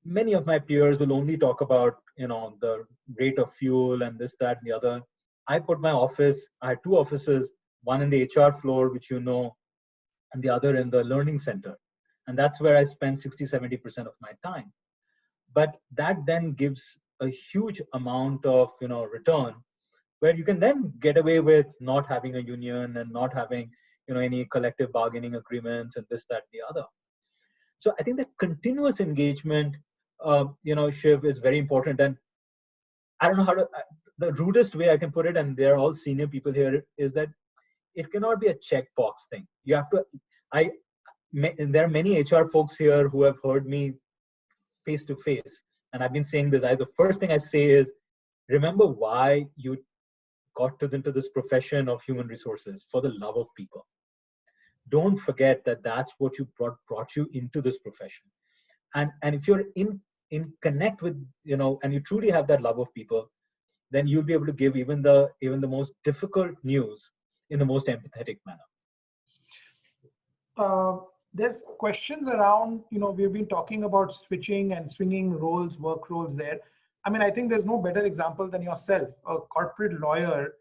many of my peers will only talk about the rate of fuel and this, that, and the other. I had 2 offices, one in the HR floor, which and the other in the learning center, and that's where I spend 60-70% of my time. But that then gives a huge amount of return, where you can then get away with not having a union and not having any collective bargaining agreements and this, that, and the other. So I think that continuous engagement, Shiv, is very important. And I don't know how to, the rudest way I can put it, and they're all senior people here, is that it cannot be a checkbox thing. You have to, there are many HR folks here who have heard me face to face, and I've been saying this. The first thing I say is, remember why you got into this profession of human resources, for the love of people. Don't forget that that's what you brought you into this profession. And if you're in connect with, and you truly have that love of people, then you'll be able to give even the most difficult news in the most empathetic manner. there's questions around, we've been talking about switching and swinging roles, work roles there. I mean, I think there's no better example than yourself, a corporate lawyer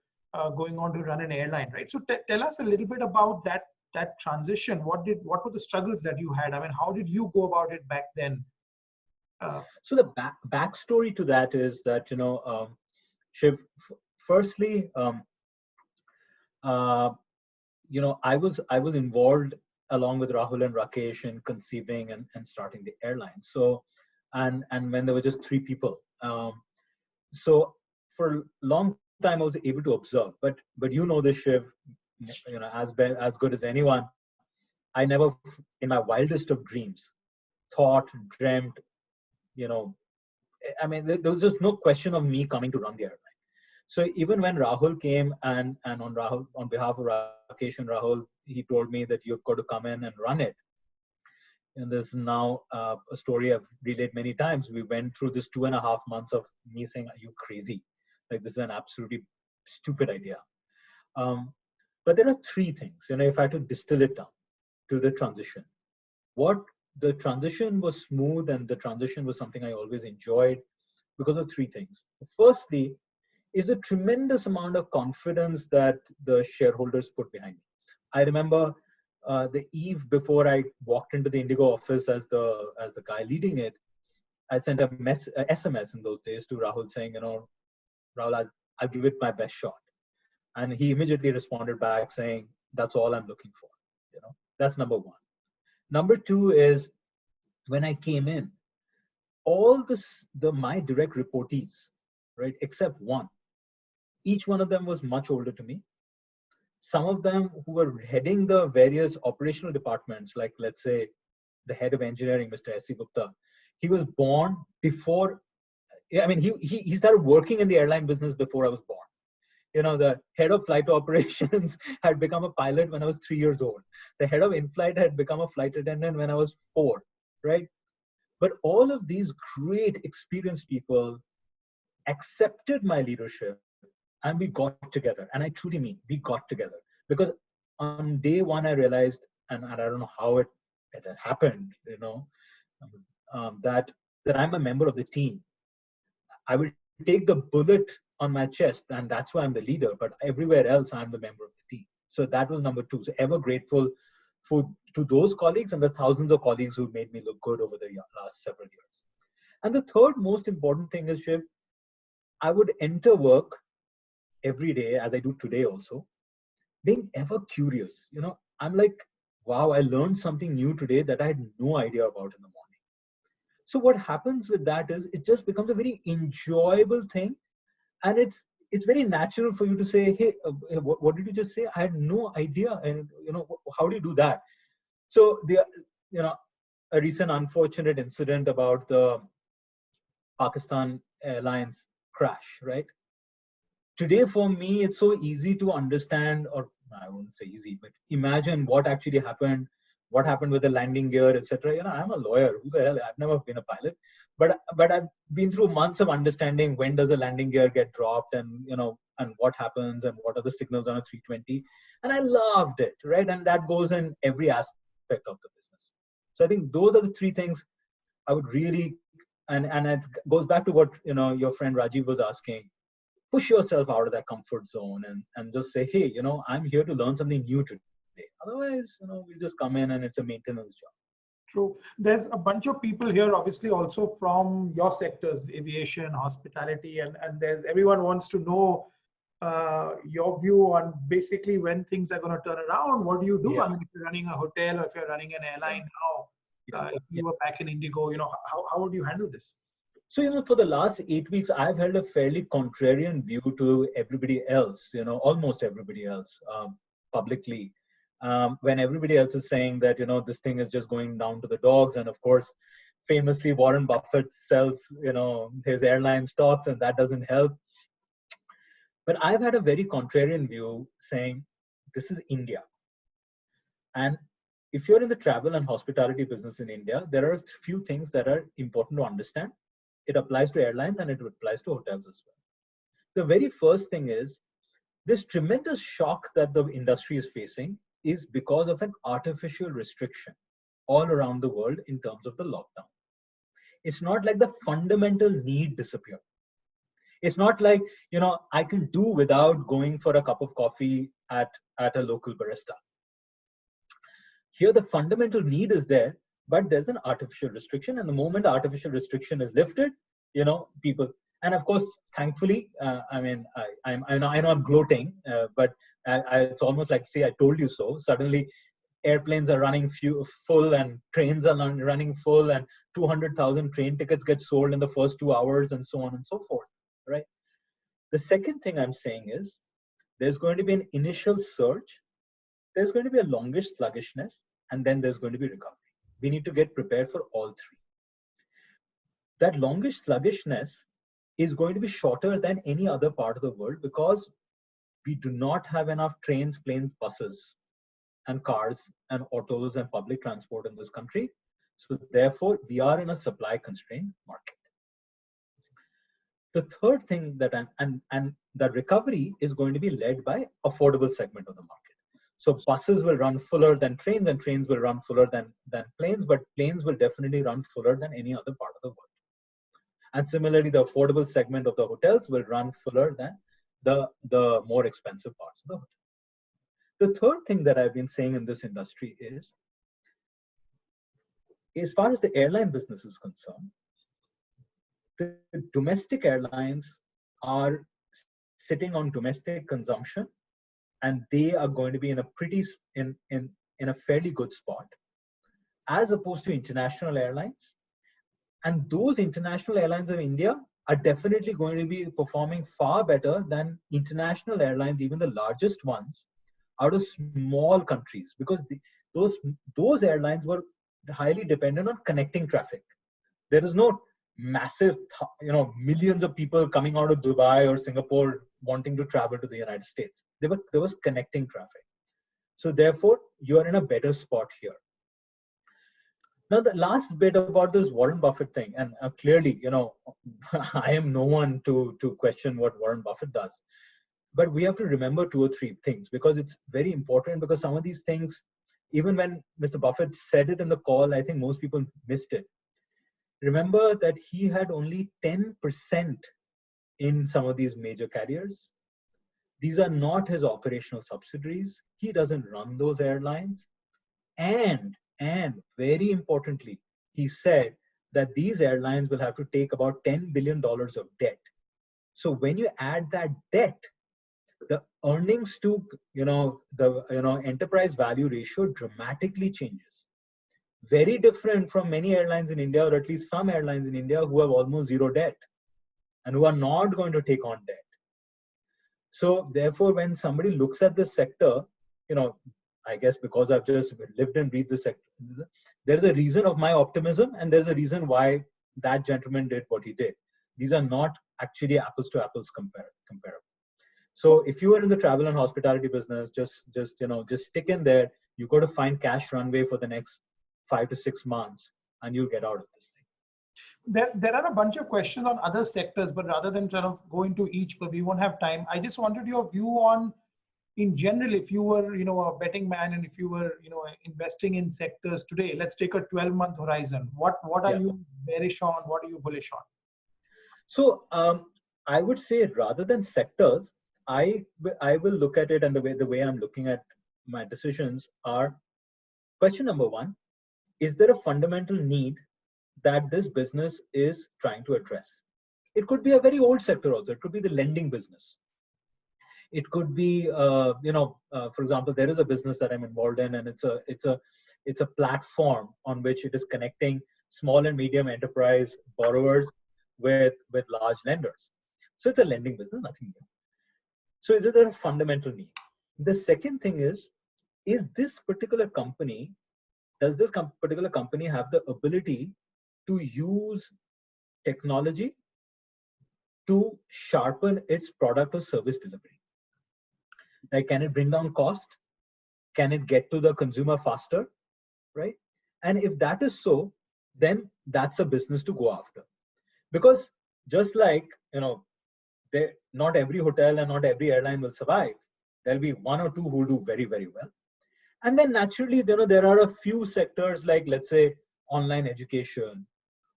going on to run an airline, right? So tell us a little bit about that transition. What were the struggles that you had? I mean, how did you go about it back then? So the backstory to that is that, Shiv, firstly, I was involved along with Rahul and Rakesh in conceiving and starting the airline. So, and when there were just 3 people, so for a long time I was able to observe. But this, Shiv, as good as anyone, I never, in my wildest of dreams, thought, dreamt, I mean, there was just no question of me coming to run the airline. So even when Rahul came and on behalf of Rakesh and Rahul, he told me that you've got to come in and run it. And there's now a story I've relayed many times. We went through this 2.5 months of me saying, "Are you crazy? Like, this is an absolutely stupid idea." But there are 3 things, if I had to distill it down to the transition. The transition was smooth, and the transition was something I always enjoyed because of 3 things. Firstly, is a tremendous amount of confidence that the shareholders put behind me. I remember the eve before I walked into the IndiGo office as the guy leading it, I sent a SMS in those days to Rahul saying, Rahul, I'll give it my best shot. And he immediately responded back saying, "That's all I'm looking for." That's number 1. Number 2 is, when I came in, all my direct reportees, right, except one, each one of them was much older to me. Some of them who were heading the various operational departments, like, let's say, the head of engineering, Mr. S.C. Gupta, he was born before, I mean, he started working in the airline business before I was born. The head of flight operations had become a pilot when I was 3 years old. The head of in-flight had become a flight attendant when I was 4, right? But all of these great experienced people accepted my leadership, and we got together. And I truly mean, we got together. Because on day 1, I realized, and I don't know how it had happened, that I'm a member of the team. I will take the bullet on my chest, and that's why I'm the leader. But everywhere else, I'm the member of the team. So that was number 2. So ever grateful to those colleagues and the thousands of colleagues who made me look good over the last several years. And the third most important thing is, Shiv, I would enter work every day, as I do today also, being ever curious. I'm like, wow, I learned something new today that I had no idea about in the morning. So what happens with that is, it just becomes a very enjoyable thing. And it's very natural for you to say, "Hey, what did you just say? I had no idea." And, how do you do that? So a recent unfortunate incident about the Pakistan Airlines crash, right? Today, for me, it's so easy to understand, or I wouldn't say easy, but imagine what actually happened, what happened with the landing gear, etc. I'm a lawyer. Who the hell? I've never been a pilot, but I've been through months of understanding when does a landing gear get dropped, and and what happens, and what are the signals on a 320, and I loved it, right? And that goes in every aspect of the business. So I think those are the 3 things I would really, and it goes back to what your friend Rajiv was asking. Push yourself out of that comfort zone and just say, "Hey, I'm here to learn something new today." Otherwise, we just come in and it's a maintenance job. True. There's a bunch of people here, obviously, also from your sectors, aviation, hospitality, and there's everyone wants to know your view on basically when things are going to turn around. What do you do? Yeah. I mean, if you're running a hotel or if you're running an airline now, if you were back in IndiGo, how would you handle this? So, for the last 8 weeks, I've held a fairly contrarian view to everybody else, almost everybody else, publicly. When everybody else is saying that, this thing is just going down to the dogs. And of course, famously, Warren Buffett sells, his airline stocks, and that doesn't help. But I've had a very contrarian view saying, this is India. And if you're in the travel and hospitality business in India, there are a few things that are important to understand. It applies to airlines and it applies to hotels as well. The very first thing is this tremendous shock that the industry is facing is because of an artificial restriction all around the world in terms of the lockdown. It's not like the fundamental need disappeared. It's not like, I can do without going for a cup of coffee at a local barista. Here, the fundamental need is there, but there's an artificial restriction. And the moment the artificial restriction is lifted, people, and of course, thankfully, I know I'm gloating, but it's almost like, see, I told you so. Suddenly, airplanes are running full and trains are running full, and 200,000 train tickets get sold in the first 2 hours, and so on and so forth, right? The second thing I'm saying is there's going to be an initial surge, there's going to be a longish sluggishness, and then there's going to be recovery. We need to get prepared for all three. That longish sluggishness is going to be shorter than any other part of the world because we do not have enough trains, planes, buses, and cars and autos and public transport in this country. So therefore, we are in a supply constrained market. The third thing that and the recovery is going to be led by affordable segment of the market. So buses will run fuller than trains, and trains will run fuller than planes, but planes will definitely run fuller than any other part of the world. And similarly, the affordable segment of the hotels will run fuller than the more expensive parts of the hotel. The third thing that I've been saying in this industry is, as far as the airline business is concerned, the domestic airlines are sitting on domestic consumption, and they are going to be in a fairly good spot, as opposed to international airlines. And those international airlines of India are definitely going to be performing far better than international airlines, even the largest ones, out of small countries, because those airlines were highly dependent on connecting traffic. There is no massive, millions of people coming out of Dubai or Singapore wanting to travel to the United States. There was connecting traffic. So therefore, you are in a better spot here. Now, the last bit about this Warren Buffett thing, and clearly, I am no one to question what Warren Buffett does. But we have to remember 2 or 3 things, because it's very important, because some of these things, even when Mr. Buffett said it in the call, I think most people missed it. Remember that he had only 10% in some of these major carriers. These are not his operational subsidiaries. He doesn't run those airlines. And very importantly, he said that these airlines will have to take about $10 billion of debt. So when you add that debt, the earnings to the enterprise value ratio dramatically changes. Very different from many airlines in India, or at least some airlines in India, who have almost zero debt and who are not going to take on debt. So therefore, when somebody looks at this sector, I guess because I've just lived and breathed the sector, there's a reason of my optimism, and there's a reason why that gentleman did what he did. These are not actually apples to apples comparable. So if you are in the travel and hospitality business, just stick in there. You've got to find cash runway for the next 5 to 6 months, and you'll get out of this thing. There are a bunch of questions on other sectors, but rather than trying to go into each, but we won't have time. I just wanted your view on, in general, if you were, a betting man, and if you were, investing in sectors today, let's take a 12-month horizon. What are you bearish on? What are you bullish on? So I would say, rather than sectors, I will look at it, and the way I'm looking at my decisions are: question number 1, is there a fundamental need that this business is trying to address? It could be a very old sector also. It could be the lending business. It could be, for example, there is a business that I'm involved in, and it's a platform on which it is connecting small and medium enterprise borrowers with large lenders. So it's a lending business, nothing new. So is it a fundamental need? The second thing is this particular company, does this particular company have the ability to use technology to sharpen its product or service delivery? Like, can it bring down cost? Can it get to the consumer faster? Right? And if that is so, then that's a business to go after. Because just like, not every hotel and not every airline will survive. There'll be 1 or 2 who will do very, very well. And then naturally, there are a few sectors like, let's say, online education,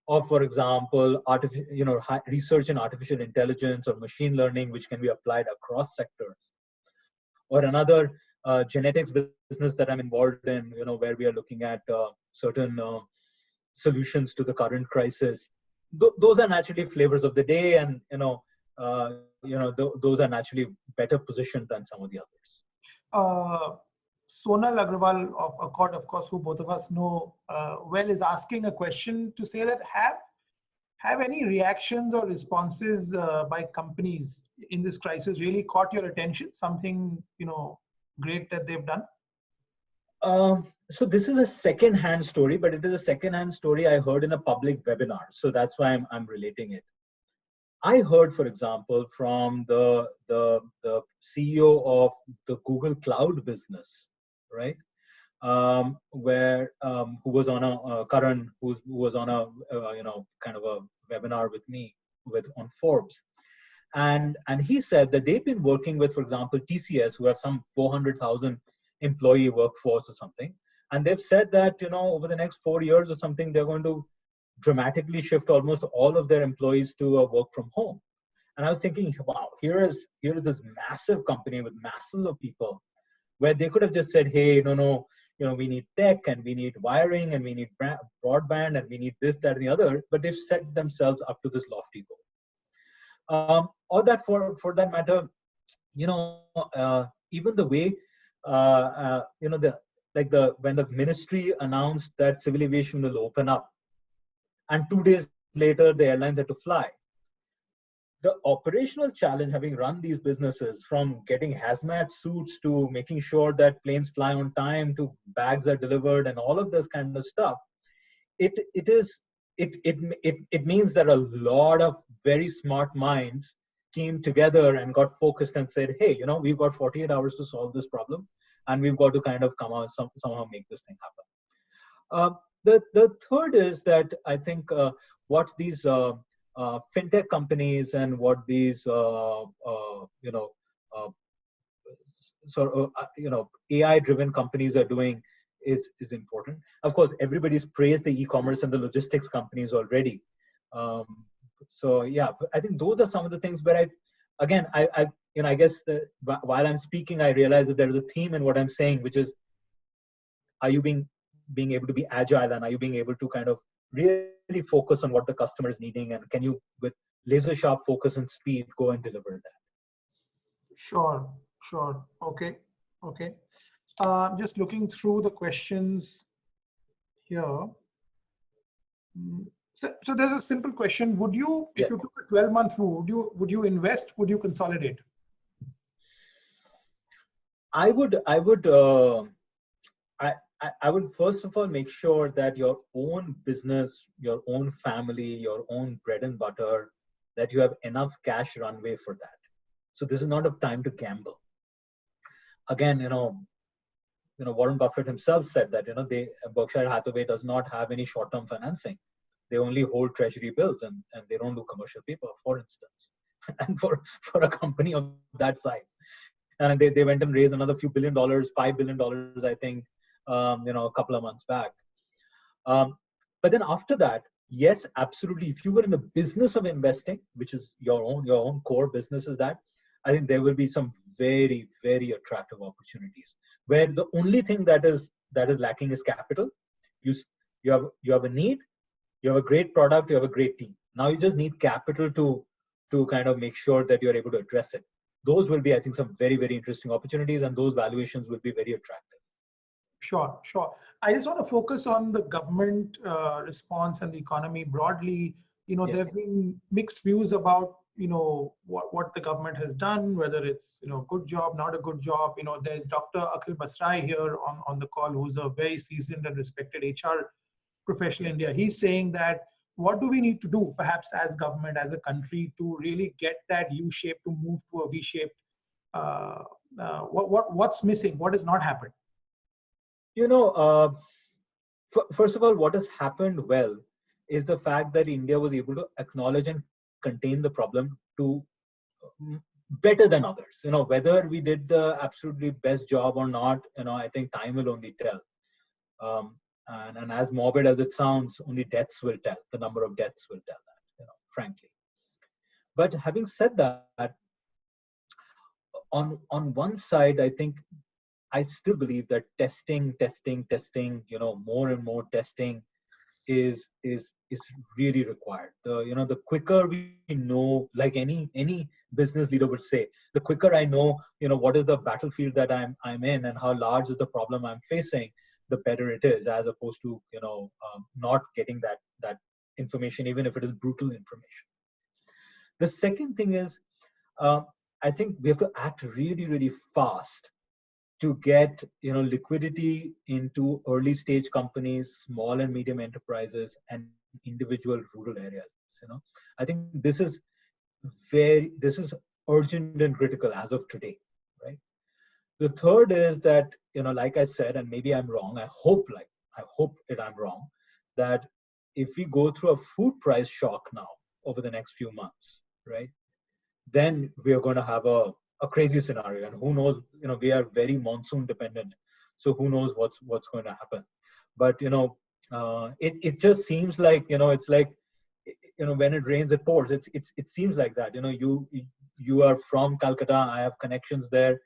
or for example, research in artificial intelligence or machine learning, which can be applied across sectors, or another genetics business that I'm involved in, where we are looking at certain solutions to the current crisis. Those are naturally flavors of the day, and those are naturally better positioned than some of the others. Sonal Agrawal of Accord, of course, who both of us know well, is asking a question to say that have any reactions or responses by companies in this crisis really caught your attention? Something great that they've done? So this is a second-hand story, but it is a second-hand story I heard in a public webinar. So that's why I'm relating it. I heard, for example, from the CEO of the Google Cloud business, right? Who was on a Karan, who was on a kind of a webinar with me on Forbes, and he said that they've been working with, for example, TCS, who have some 400,000 employee workforce or something, and they've said that over the next 4 years or something, they're going to dramatically shift almost all of their employees to work from home. And I was thinking, wow, here is this massive company with masses of people, where they could have just said, hey, no, we need tech, and we need wiring, and we need broadband, and we need this, that, and the other. But they've set themselves up to this lofty goal. Or that for that matter, even the way, when the ministry announced that civil aviation will open up, and 2 days later the airlines had to fly. The operational challenge, having run these businesses, from getting hazmat suits to making sure that planes fly on time to bags are delivered and all of this kind of stuff, it means that a lot of very smart minds came together and got focused and said, hey, we've got 48 hours to solve this problem, and we've got to kind of come out somehow make this thing happen. The third is that I think what these fintech companies and what these AI-driven companies are doing is important. Of course, everybody's praised the e-commerce and the logistics companies already. So yeah, I think those are some of the things where I guess while I'm speaking, I realize that there is a theme in what I'm saying, which is, are you being able to be agile, and are you being able to kind of really focus on what the customer is needing, and can you, with laser sharp focus and speed, go and deliver that? Sure. Okay. Just looking through the questions here. So there's a simple question. Would you, if you took a 12-month view, would you invest? Would you consolidate? I would first of all make sure that your own business, your own family, your own bread and butter, that you have enough cash runway for that. So this is not a time to gamble. Again, Warren Buffett himself said that Berkshire Hathaway does not have any short-term financing. They only hold treasury bills, and they don't do commercial paper, for instance. And for a company of that size, and they went and raised another few $1 billion, $5 billion, I think, a couple of months back. But then after that, yes, absolutely. If you were in the business of investing, which is your own core business, is that, I think there will be some very, very attractive opportunities where the only thing that is lacking is capital. You have a need, you have a great product, you have a great team. Now you just need capital to kind of make sure that you're able to address it. Those will be, I think, some very, very interesting opportunities, and those valuations will be very attractive. Sure. I just want to focus on the government response and the economy broadly. Yes. There have been mixed views about what the government has done, whether it's good job, not a good job. There's Dr. Akhil Basrai here on the call, who's a very seasoned and respected HR professional in India. He's saying that, what do we need to do, perhaps as government, as a country, to really get that U shape to move to a V shaped? What's missing? What has not happened? First of all, what has happened well is the fact that India was able to acknowledge and contain the problem to better than others. Whether we did the absolutely best job or not, I think time will only tell. And as morbid as it sounds, only deaths will tell. The number of deaths will tell that, frankly. But having said that, on one side, I think I still believe that testing, more and more testing is really required. The quicker we know, like any business leader would say, the quicker I know, what is the battlefield that I'm in and how large is the problem I'm facing, the better it is, as opposed to not getting that information, even if it is brutal information. The second thing is, I think we have to act really, really fast to get liquidity into early stage companies, small and medium enterprises, and individual rural areas. I think this is urgent and critical as of today, right? The third is that, like I said, and maybe I'm wrong, I hope that I'm wrong, that if we go through a food price shock now over the next few months, right, then we are going to have a crazy scenario. And who knows, we are very monsoon dependent. So who knows what's going to happen. But, it just seems like, it's like, when it rains, it pours. It seems like that. You are from Calcutta. I have connections there.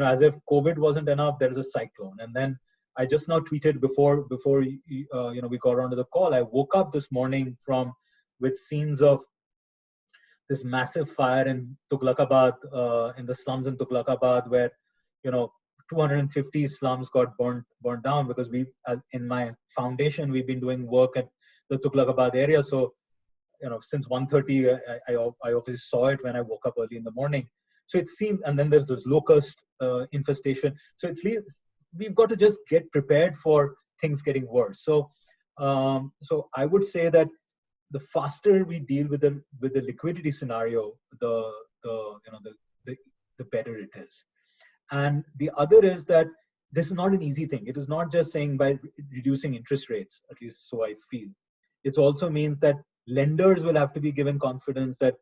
As if COVID wasn't enough, there is a cyclone. And then I just now tweeted before we got onto the call. I woke up this morning with scenes of this massive fire in Tughlakabad, in the slums in Tughlakabad, where 250 slums got burnt down, because in my foundation we've been doing work at the Tughlakabad area. So since 1:30, I obviously saw it when I woke up early in the morning. So it seemed, and then there's this locust infestation. So we've got to just get prepared for things getting worse. So I would say that the faster we deal with the liquidity scenario, the better it is. And the other is that this is not an easy thing. It is not just saying by reducing interest rates, at least so I feel. It also means that lenders will have to be given confidence that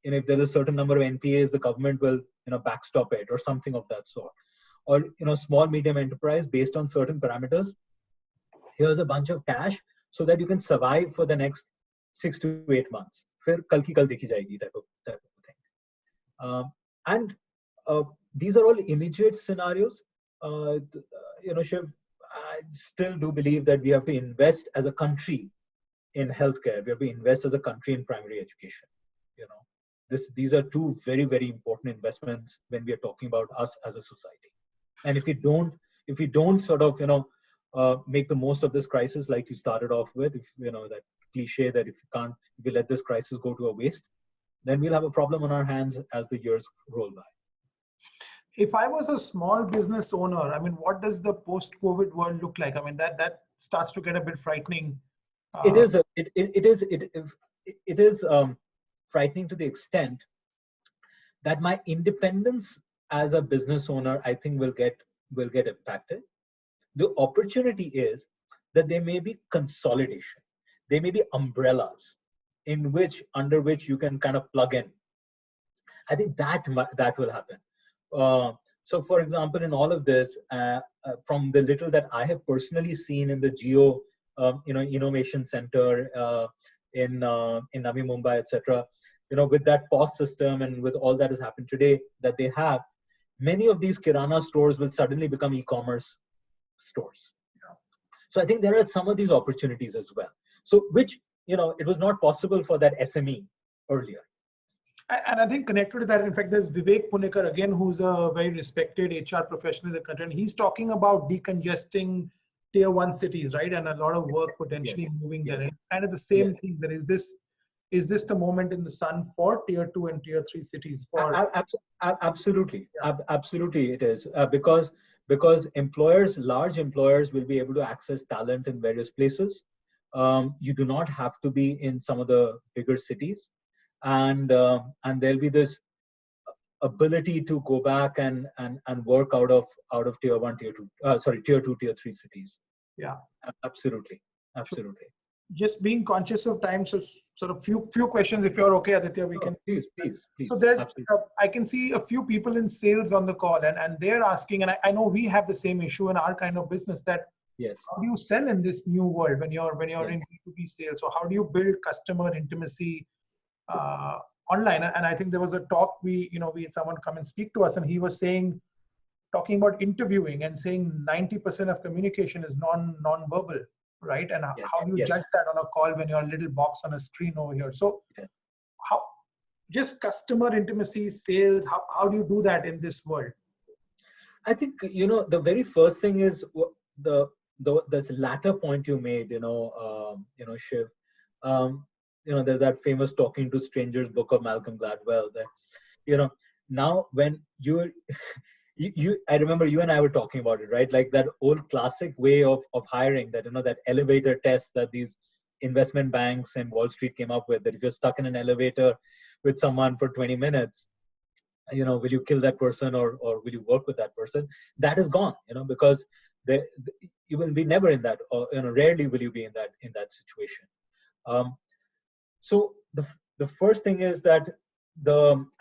if there's a certain number of NPAs, the government will backstop it or something of that sort. Or small medium enterprise, based on certain parameters, here's a bunch of cash so that you can survive for the next 6 to 8 months. Fir kal ki kal dekhi jayegi type of thing. And these are all immediate scenarios. Shiv, I still do believe that we have to invest as a country in healthcare. We have to invest as a country in primary education. These are two very, very important investments when we are talking about us as a society. And if we don't sort of make the most of this crisis, like you started off with, that cliche that if we let this crisis go to a waste, then we'll have a problem on our hands as the years roll by. If I was a small business owner, what does the post-COVID world look like? That starts to get a bit frightening. It is frightening to the extent that my independence as a business owner, I think, will get impacted. The opportunity is that there may be consolidation. There may be umbrellas under which you can kind of plug in. I think that will happen. So, for example, in all of this, from the little that I have personally seen in the Geo, Innovation Center in Navi Mumbai, etc., with that POS system and with all that has happened today that they have, many of these Kirana stores will suddenly become e-commerce stores. Yeah. So I think there are some of these opportunities as well. So which, it was not possible for that SME earlier. And I think connected to that, in fact, there's Vivek Punekar again, who's a very respected HR professional in the country. And he's talking about decongesting tier 1 cities, right? And a lot of work potentially moving there. And at the same thing, is this the moment in the sun for tier 2 and tier 3 cities? Absolutely. Yeah. Absolutely it is. Because large employers will be able to access talent in various places. You do not have to be in some of the bigger cities. And there'll be this ability to go back and work out of tier 1, tier 2, tier 2, tier 3 cities. Yeah, absolutely. just being conscious of time, so sort of few questions, if you're okay, Aditya, we can. Please. So there's, Absolutely. I can see a few people in sales on the call, and they're asking, and I know we have the same issue in our kind of business, that Yes. how do you sell in this new world when you're Yes. in B2B sales? So how do you build customer intimacy online? And I think there was a talk, we had someone come and speak to us, and he was talking about interviewing and saying 90% of communication is non-verbal, right? And Yes. how do you judge that on a call when you're a little box on a screen over here? So how, just customer intimacy, sales, how do you do that in this world? I think, the very first thing is the latter point you made, Shiv. There's that famous Talking to Strangers book of Malcolm Gladwell that, now when I remember you and I were talking about it, right? Like that old classic way of hiring, that, that elevator test that these investment banks and Wall Street came up with, that if you're stuck in an elevator with someone for 20 minutes, will you kill that person or will you work with that person? That is gone, because you will be never in that, or rarely will you be in that situation. So the first thing is that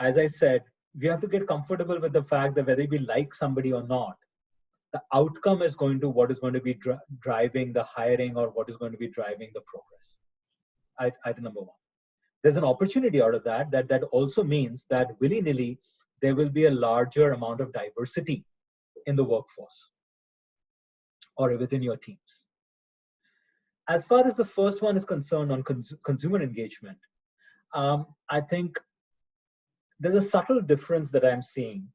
as I said, we have to get comfortable with the fact that whether we like somebody or not, the outcome is what is going to be driving the hiring, or what is going to be driving the progress. Item number one. There's an opportunity out of that also means that willy-nilly there will be a larger amount of diversity in the workforce or within your teams. As far as the first one is concerned on consumer engagement, I think there's a subtle difference that I'm seeing,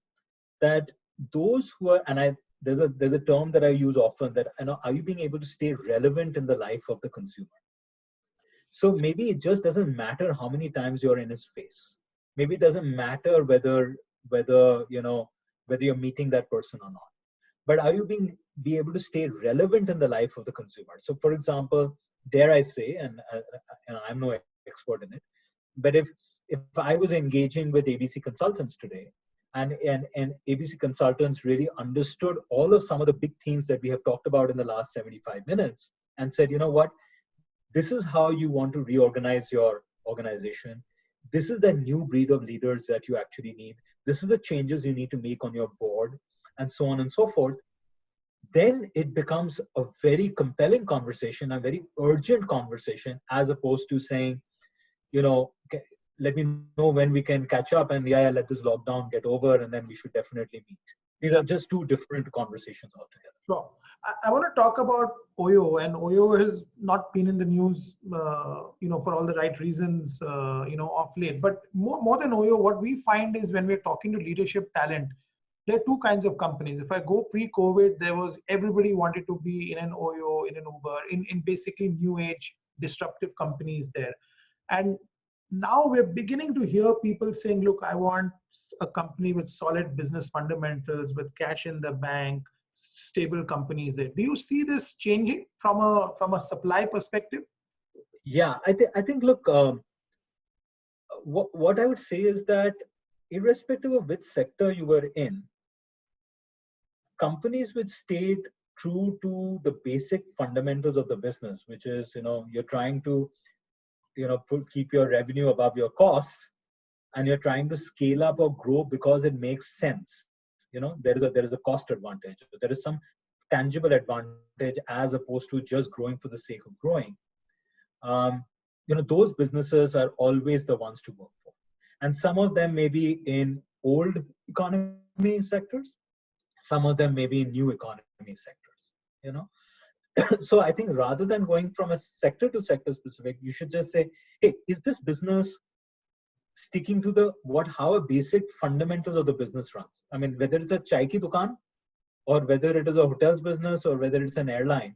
that those who are, and there's a term that I use often, that, are you being able to stay relevant in the life of the consumer? So maybe it just doesn't matter how many times you're in his face. Maybe it doesn't matter whether you're meeting that person or not. But are you be able to stay relevant in the life of the consumer? So, for example, dare I say, and I'm no expert in it, but if I was engaging with ABC consultants today, and ABC consultants really understood all of some of the big themes that we have talked about in the last 75 minutes, and said, you know what, this is how you want to reorganize your organization. This is the new breed of leaders that you actually need. This is the changes you need to make on your board, and so on and so forth. Then it becomes a very compelling conversation, a very urgent conversation, as opposed to saying, let me know when we can catch up, and let this lockdown get over, and then we should definitely meet. These are just two different conversations altogether. Sure. I want to talk about OYO, and OYO has not been in the news, for all the right reasons, of late. But more than OYO, what we find is when we're talking to leadership talent, there are two kinds of companies. If I go pre-COVID, there was everybody wanted to be in an OYO, in an Uber, in basically new age disruptive companies there. And now we're beginning to hear people saying, look, I want a company with solid business fundamentals, with cash in the bank, stable companies there. Do you see this changing from a supply perspective? Yeah, I think look, what I would say is that irrespective of which sector you were in, companies which stayed true to the basic fundamentals of the business, which is, you're trying to, keep your revenue above your costs, and you're trying to scale up or grow because it makes sense. There is a cost advantage. There is some tangible advantage as opposed to just growing for the sake of growing. Those businesses are always the ones to work for. And some of them may be in old economy sectors. Some of them may be in new economy sectors, So I think rather than going from a sector to sector specific, you should just say, hey, is this business sticking to how a basic fundamentals of the business runs? I mean, whether it's a chai ki dukan, or whether it is a hotels business, or whether it's an airline,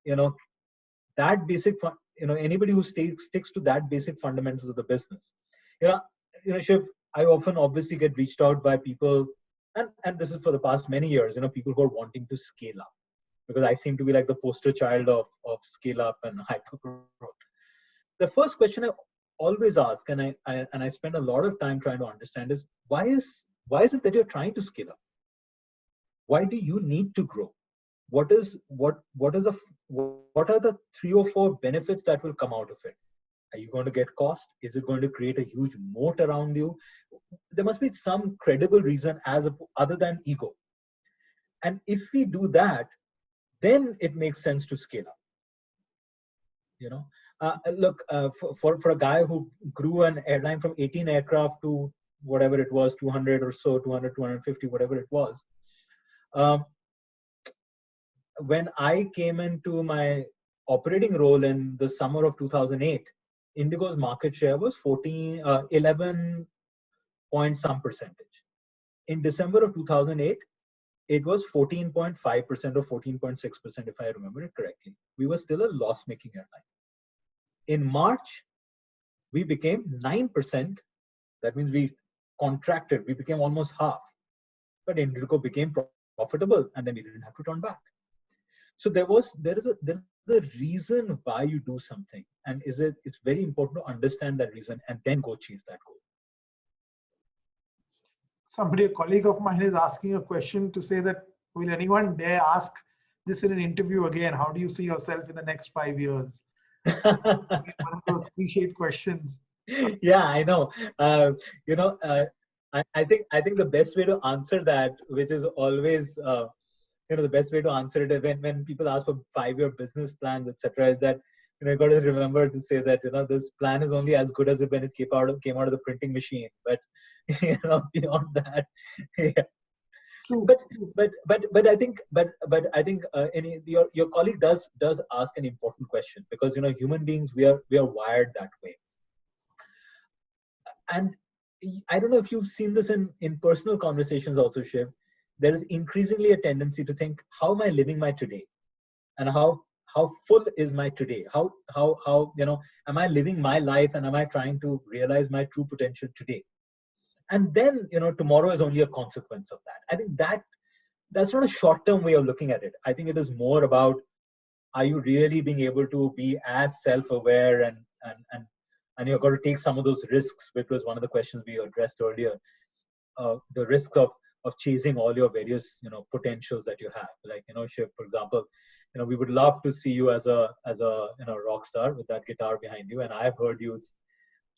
that basic, anybody who sticks to that basic fundamentals of the business, Shiv, I often obviously get reached out by people, and this is for the past many years, people who are wanting to scale up, because I seem to be like the poster child of scale up and hyper growth. The first question I always ask, and I spend a lot of time trying to understand, is why is it that you're trying to scale up? Why do you need to grow? what are the 3 or 4 benefits that will come out of it? Are you going to get cost? Is it going to create a huge moat around you? There must be some credible reason other than ego. And if we do that, then it makes sense to scale up. Look, for a guy who grew an airline from 18 aircraft to whatever it was, 200 or so, 200, 250, whatever it was. When I came into my operating role in the summer of 2008, IndiGo's market share was 11 point some percentage. In December of 2008, it was 14.5% or 14.6%, if I remember it correctly. We were still a loss-making airline. In March, we became 9%. That means we contracted. We became almost half. But IndiGo became profitable, and then we didn't have to turn back. So there is a reason why you do something, and it's very important to understand that reason and then go chase that goal. A colleague of mine is asking a question to say that, will anyone dare ask this in an interview again? How do you see yourself in the next 5 years? One of those cliched questions. Yeah, I know. I think the best way to answer that, which is always the best way to answer it, when people ask for 5-year business plans, etc., is that you got to remember to say that this plan is only as good as it when it came out of the printing machine. But beyond that, yeah. True. But I think your colleague does ask an important question, because human beings, we are wired that way. And I don't know if you've seen this in personal conversations also, Shiv. There is increasingly a tendency to think, how am I living my today, and how full is my today? How am I living my life, and am I trying to realize my true potential today? And then tomorrow is only a consequence of that. I think that's not a short-term way of looking at it. I think it is more about, are you really being able to be as self-aware and you've got to take some of those risks, which was one of the questions we addressed earlier. The risk of chasing all your various potentials that you have. Like Shiv, for example, we would love to see you as a rock star with that guitar behind you, and I've heard you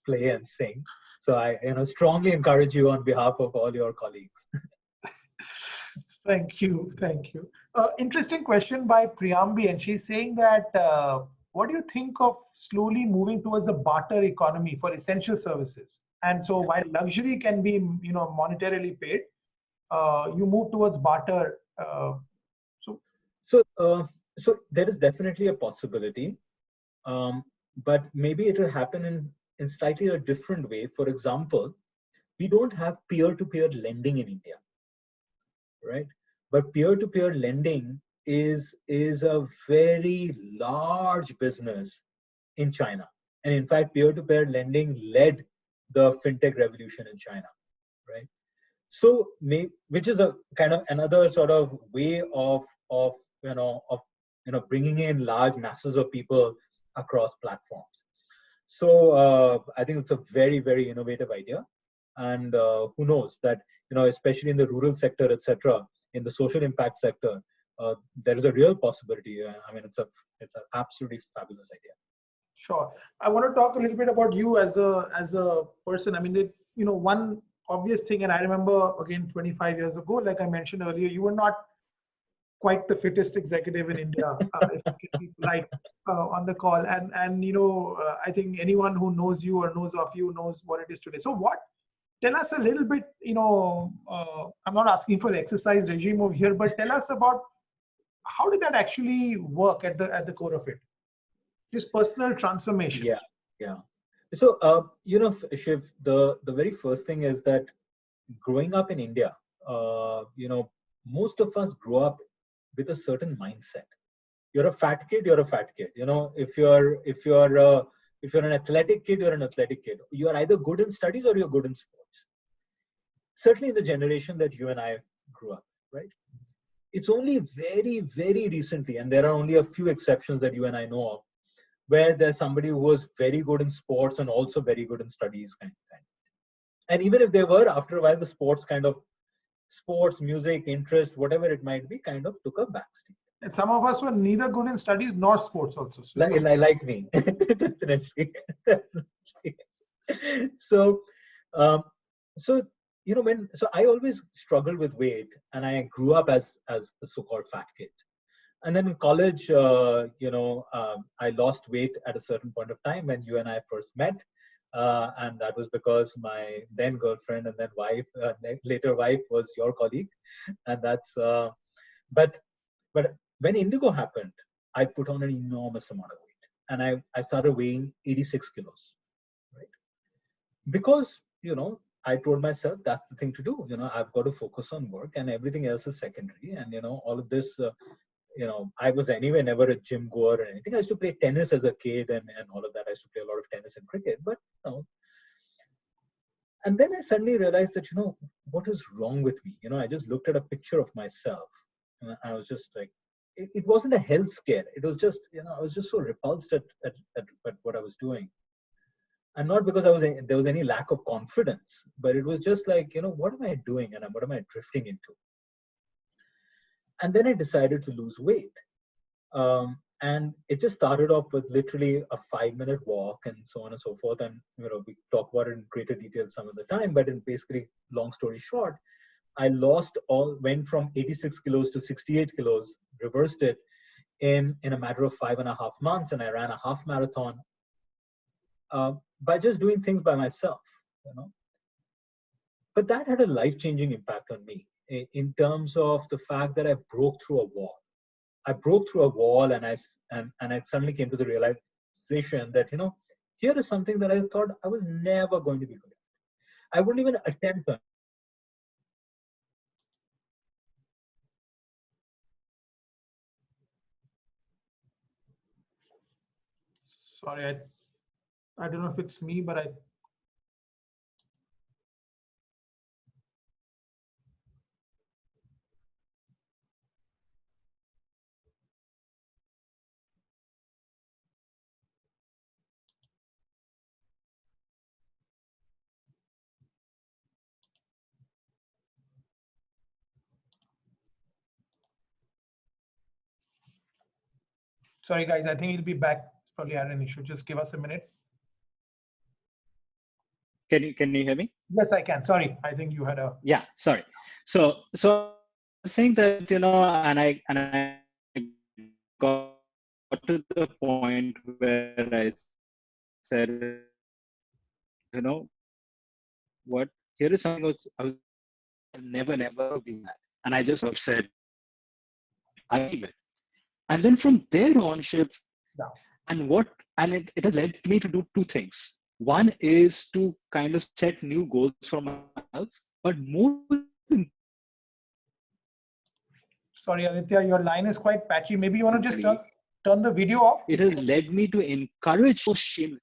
play and sing. So I strongly encourage you on behalf of all your colleagues. Thank you. Interesting question by Priyambi, and she's saying that what do you think of slowly moving towards a barter economy for essential services? And so while luxury can be monetarily paid, you move towards barter. So there is definitely a possibility, but maybe it will happen in slightly a different way. For example, we don't have peer-to-peer lending in India, right? But peer-to-peer lending is a very large business in China, and in fact, peer-to-peer lending led the fintech revolution in China, right? So, which is a kind of another sort of way of bringing in large masses of people across platforms. So I think it's a very, very innovative idea, and who knows that especially in the rural sector, etc., in the social impact sector, there is a real possibility. I mean, it's an absolutely fabulous idea. Sure. I want to talk a little bit about you as a person. I mean, one obvious thing, and I remember again 25 years ago, like I mentioned earlier, you were not quite the fittest executive in India, if you can be polite on the call. And I think anyone who knows you or knows of you knows what it is today. So tell us a little bit, I'm not asking for exercise regime over here, but tell us about how did that actually work at the core of it? This personal transformation. Yeah. So, Shiv, the very first thing is that growing up in India, most of us grow up with a certain mindset. You're a fat kid, you're a fat kid. If you're an athletic kid, you're an athletic kid. You're either good in studies or you're good in sports. Certainly in the generation that you and I grew up, right? It's only very, very recently, and there are only a few exceptions that you and I know of, where there's somebody who was very good in sports and also very good in studies, kind of. And even if they were, after a while, the sports, music, interest, whatever it might be, kind of took a backseat. And some of us were neither good in studies nor sports also. So like me, definitely. Definitely. So, um, so so I always struggled with weight, and I grew up as a so-called fat kid. And then in college, I lost weight at a certain point of time when you and I first met. And that was because my then girlfriend and then wife, later wife, was your colleague. And but but when IndiGo happened, I put on an enormous amount of weight, and I started weighing 86 kilos, right? Because I told myself that's the thing to do. I've got to focus on work, and everything else is secondary. And all of this. I was anyway never a gym goer or anything. I used to play tennis as a kid and all of that. I used to play a lot of tennis and cricket, but and then I suddenly realized that, what is wrong with me? I just looked at a picture of myself, and I was just like, it wasn't a health scare. It was just, I was just so repulsed at what I was doing. And not because there was any lack of confidence, but it was just like, what am I doing and what am I drifting into? And then I decided to lose weight. And it just started off with literally a 5-minute walk and so on and so forth. And we talk about it in greater detail some of the time. But in basically, long story short, I went from 86 kilos to 68 kilos, reversed it in a matter of 5.5 months, and I ran a half marathon by just doing things by myself. But that had a life-changing impact on me in terms of the fact that I broke through a wall. I broke through a wall, and I suddenly came to the realization that here is something that I thought I was never going to be good at. I wouldn't even attempt on. sorry, I don't know if it's me, but sorry guys, I think he'll be back. It's probably had an issue. Just give us a minute. Can you hear me? Yes, I can. Sorry, I think you had a. Yeah, sorry. So I was saying that, and I got to the point where I said, what? Here is something I was never be that. And I just said, I believe it. And then from there on, Shiv, Yeah. and it has led me to do two things. One is to kind of set new goals for myself, but more. Sorry, Aditya, your line is quite patchy. Maybe you want to just turn the video off. It has led me to encourage shame.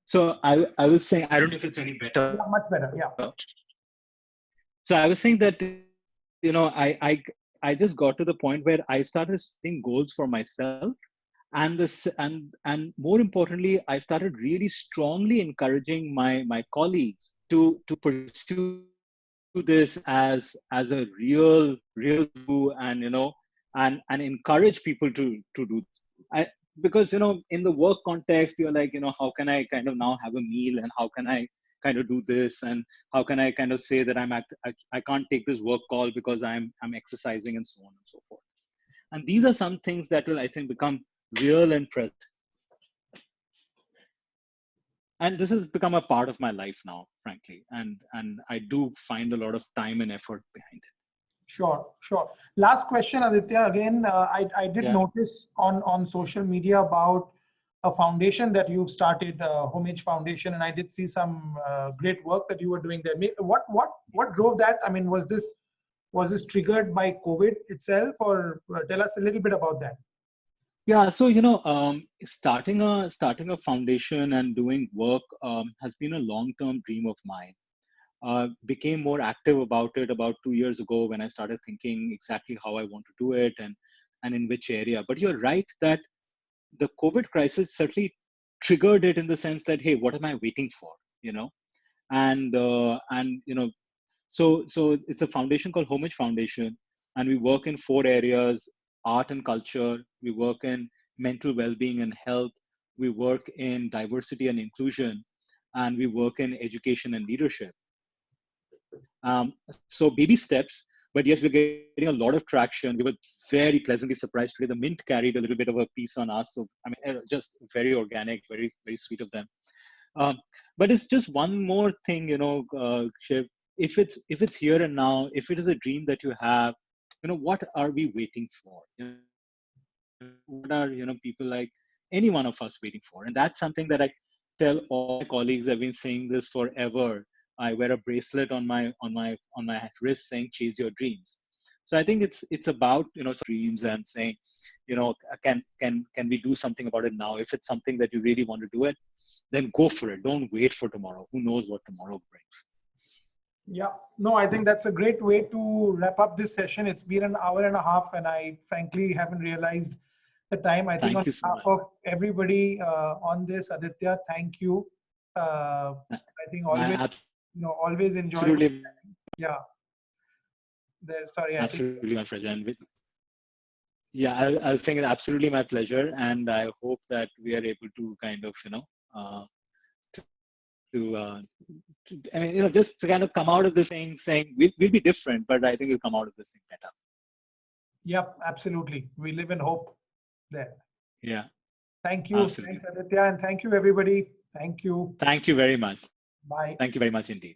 So I was saying, I don't know if it's any better. Yeah, much better. Yeah. So I was saying that, I just got to the point where I started setting goals for myself. And more importantly, I started really strongly encouraging my colleagues to pursue this as a real do, and and encourage people to do this. Because in the work context, you're like, how can I kind of now have a meal, and how can I kind of do this, and how can I kind of say that I can't take this work call because I'm exercising, and so on and so forth. And these are some things that will, I think, become real and present. And this has become a part of my life now, frankly. And I do find a lot of time and effort behind it. Sure. Last question, Aditya. Again, I did notice on social media about a foundation that you've started, Homage Foundation, and I did see some great work that you were doing there. What drove that? I mean, was this triggered by COVID itself, or tell us a little bit about that? Yeah, so starting a foundation and doing work has been a long-term dream of mine. Became more active about it about 2 years ago when I started thinking exactly how I want to do it and in which area. But you're right that the COVID crisis certainly triggered it in the sense that, hey, what am I waiting for? And so it's a foundation called Homage Foundation. And we work in 4 areas: art and culture, we work in mental well-being and health, we work in diversity and inclusion, and we work in education and leadership. So baby steps, but yes, we're getting a lot of traction. We were very pleasantly surprised today. The Mint carried a little bit of a piece on us. So, I mean, just very organic, very, very sweet of them. But it's just one more thing, Shiv. If it's here and now, if it is a dream that you have, what are we waiting for? What are people like any one of us waiting for? And that's something that I tell all my colleagues. I've been saying this forever. I wear a bracelet on my wrist saying "Chase your dreams." So I think it's about dreams and saying, can we do something about it now? If it's something that you really want to do it, then go for it. Don't wait for tomorrow. Who knows what tomorrow brings? Yeah, no, I think that's a great way to wrap up this session. It's been an hour and a half, and I frankly haven't realized the time. I think Thank on you so behalf much. of everybody on this, Aditya, thank you. I think always, always enjoy. Absolutely, Yeah. Sorry, I think. absolutely, my pleasure. Yeah, I was saying it's absolutely my pleasure, and I hope that we are able to kind of, uh, to, I mean, just to kind of come out of this thing saying we'll be different, but I think we'll come out of this thing better. Yep, absolutely. We live in hope there. Yeah. Thank you. Absolutely. Thanks, Aditya, and thank you, everybody. Thank you. Thank you very much. Bye. Thank you very much indeed.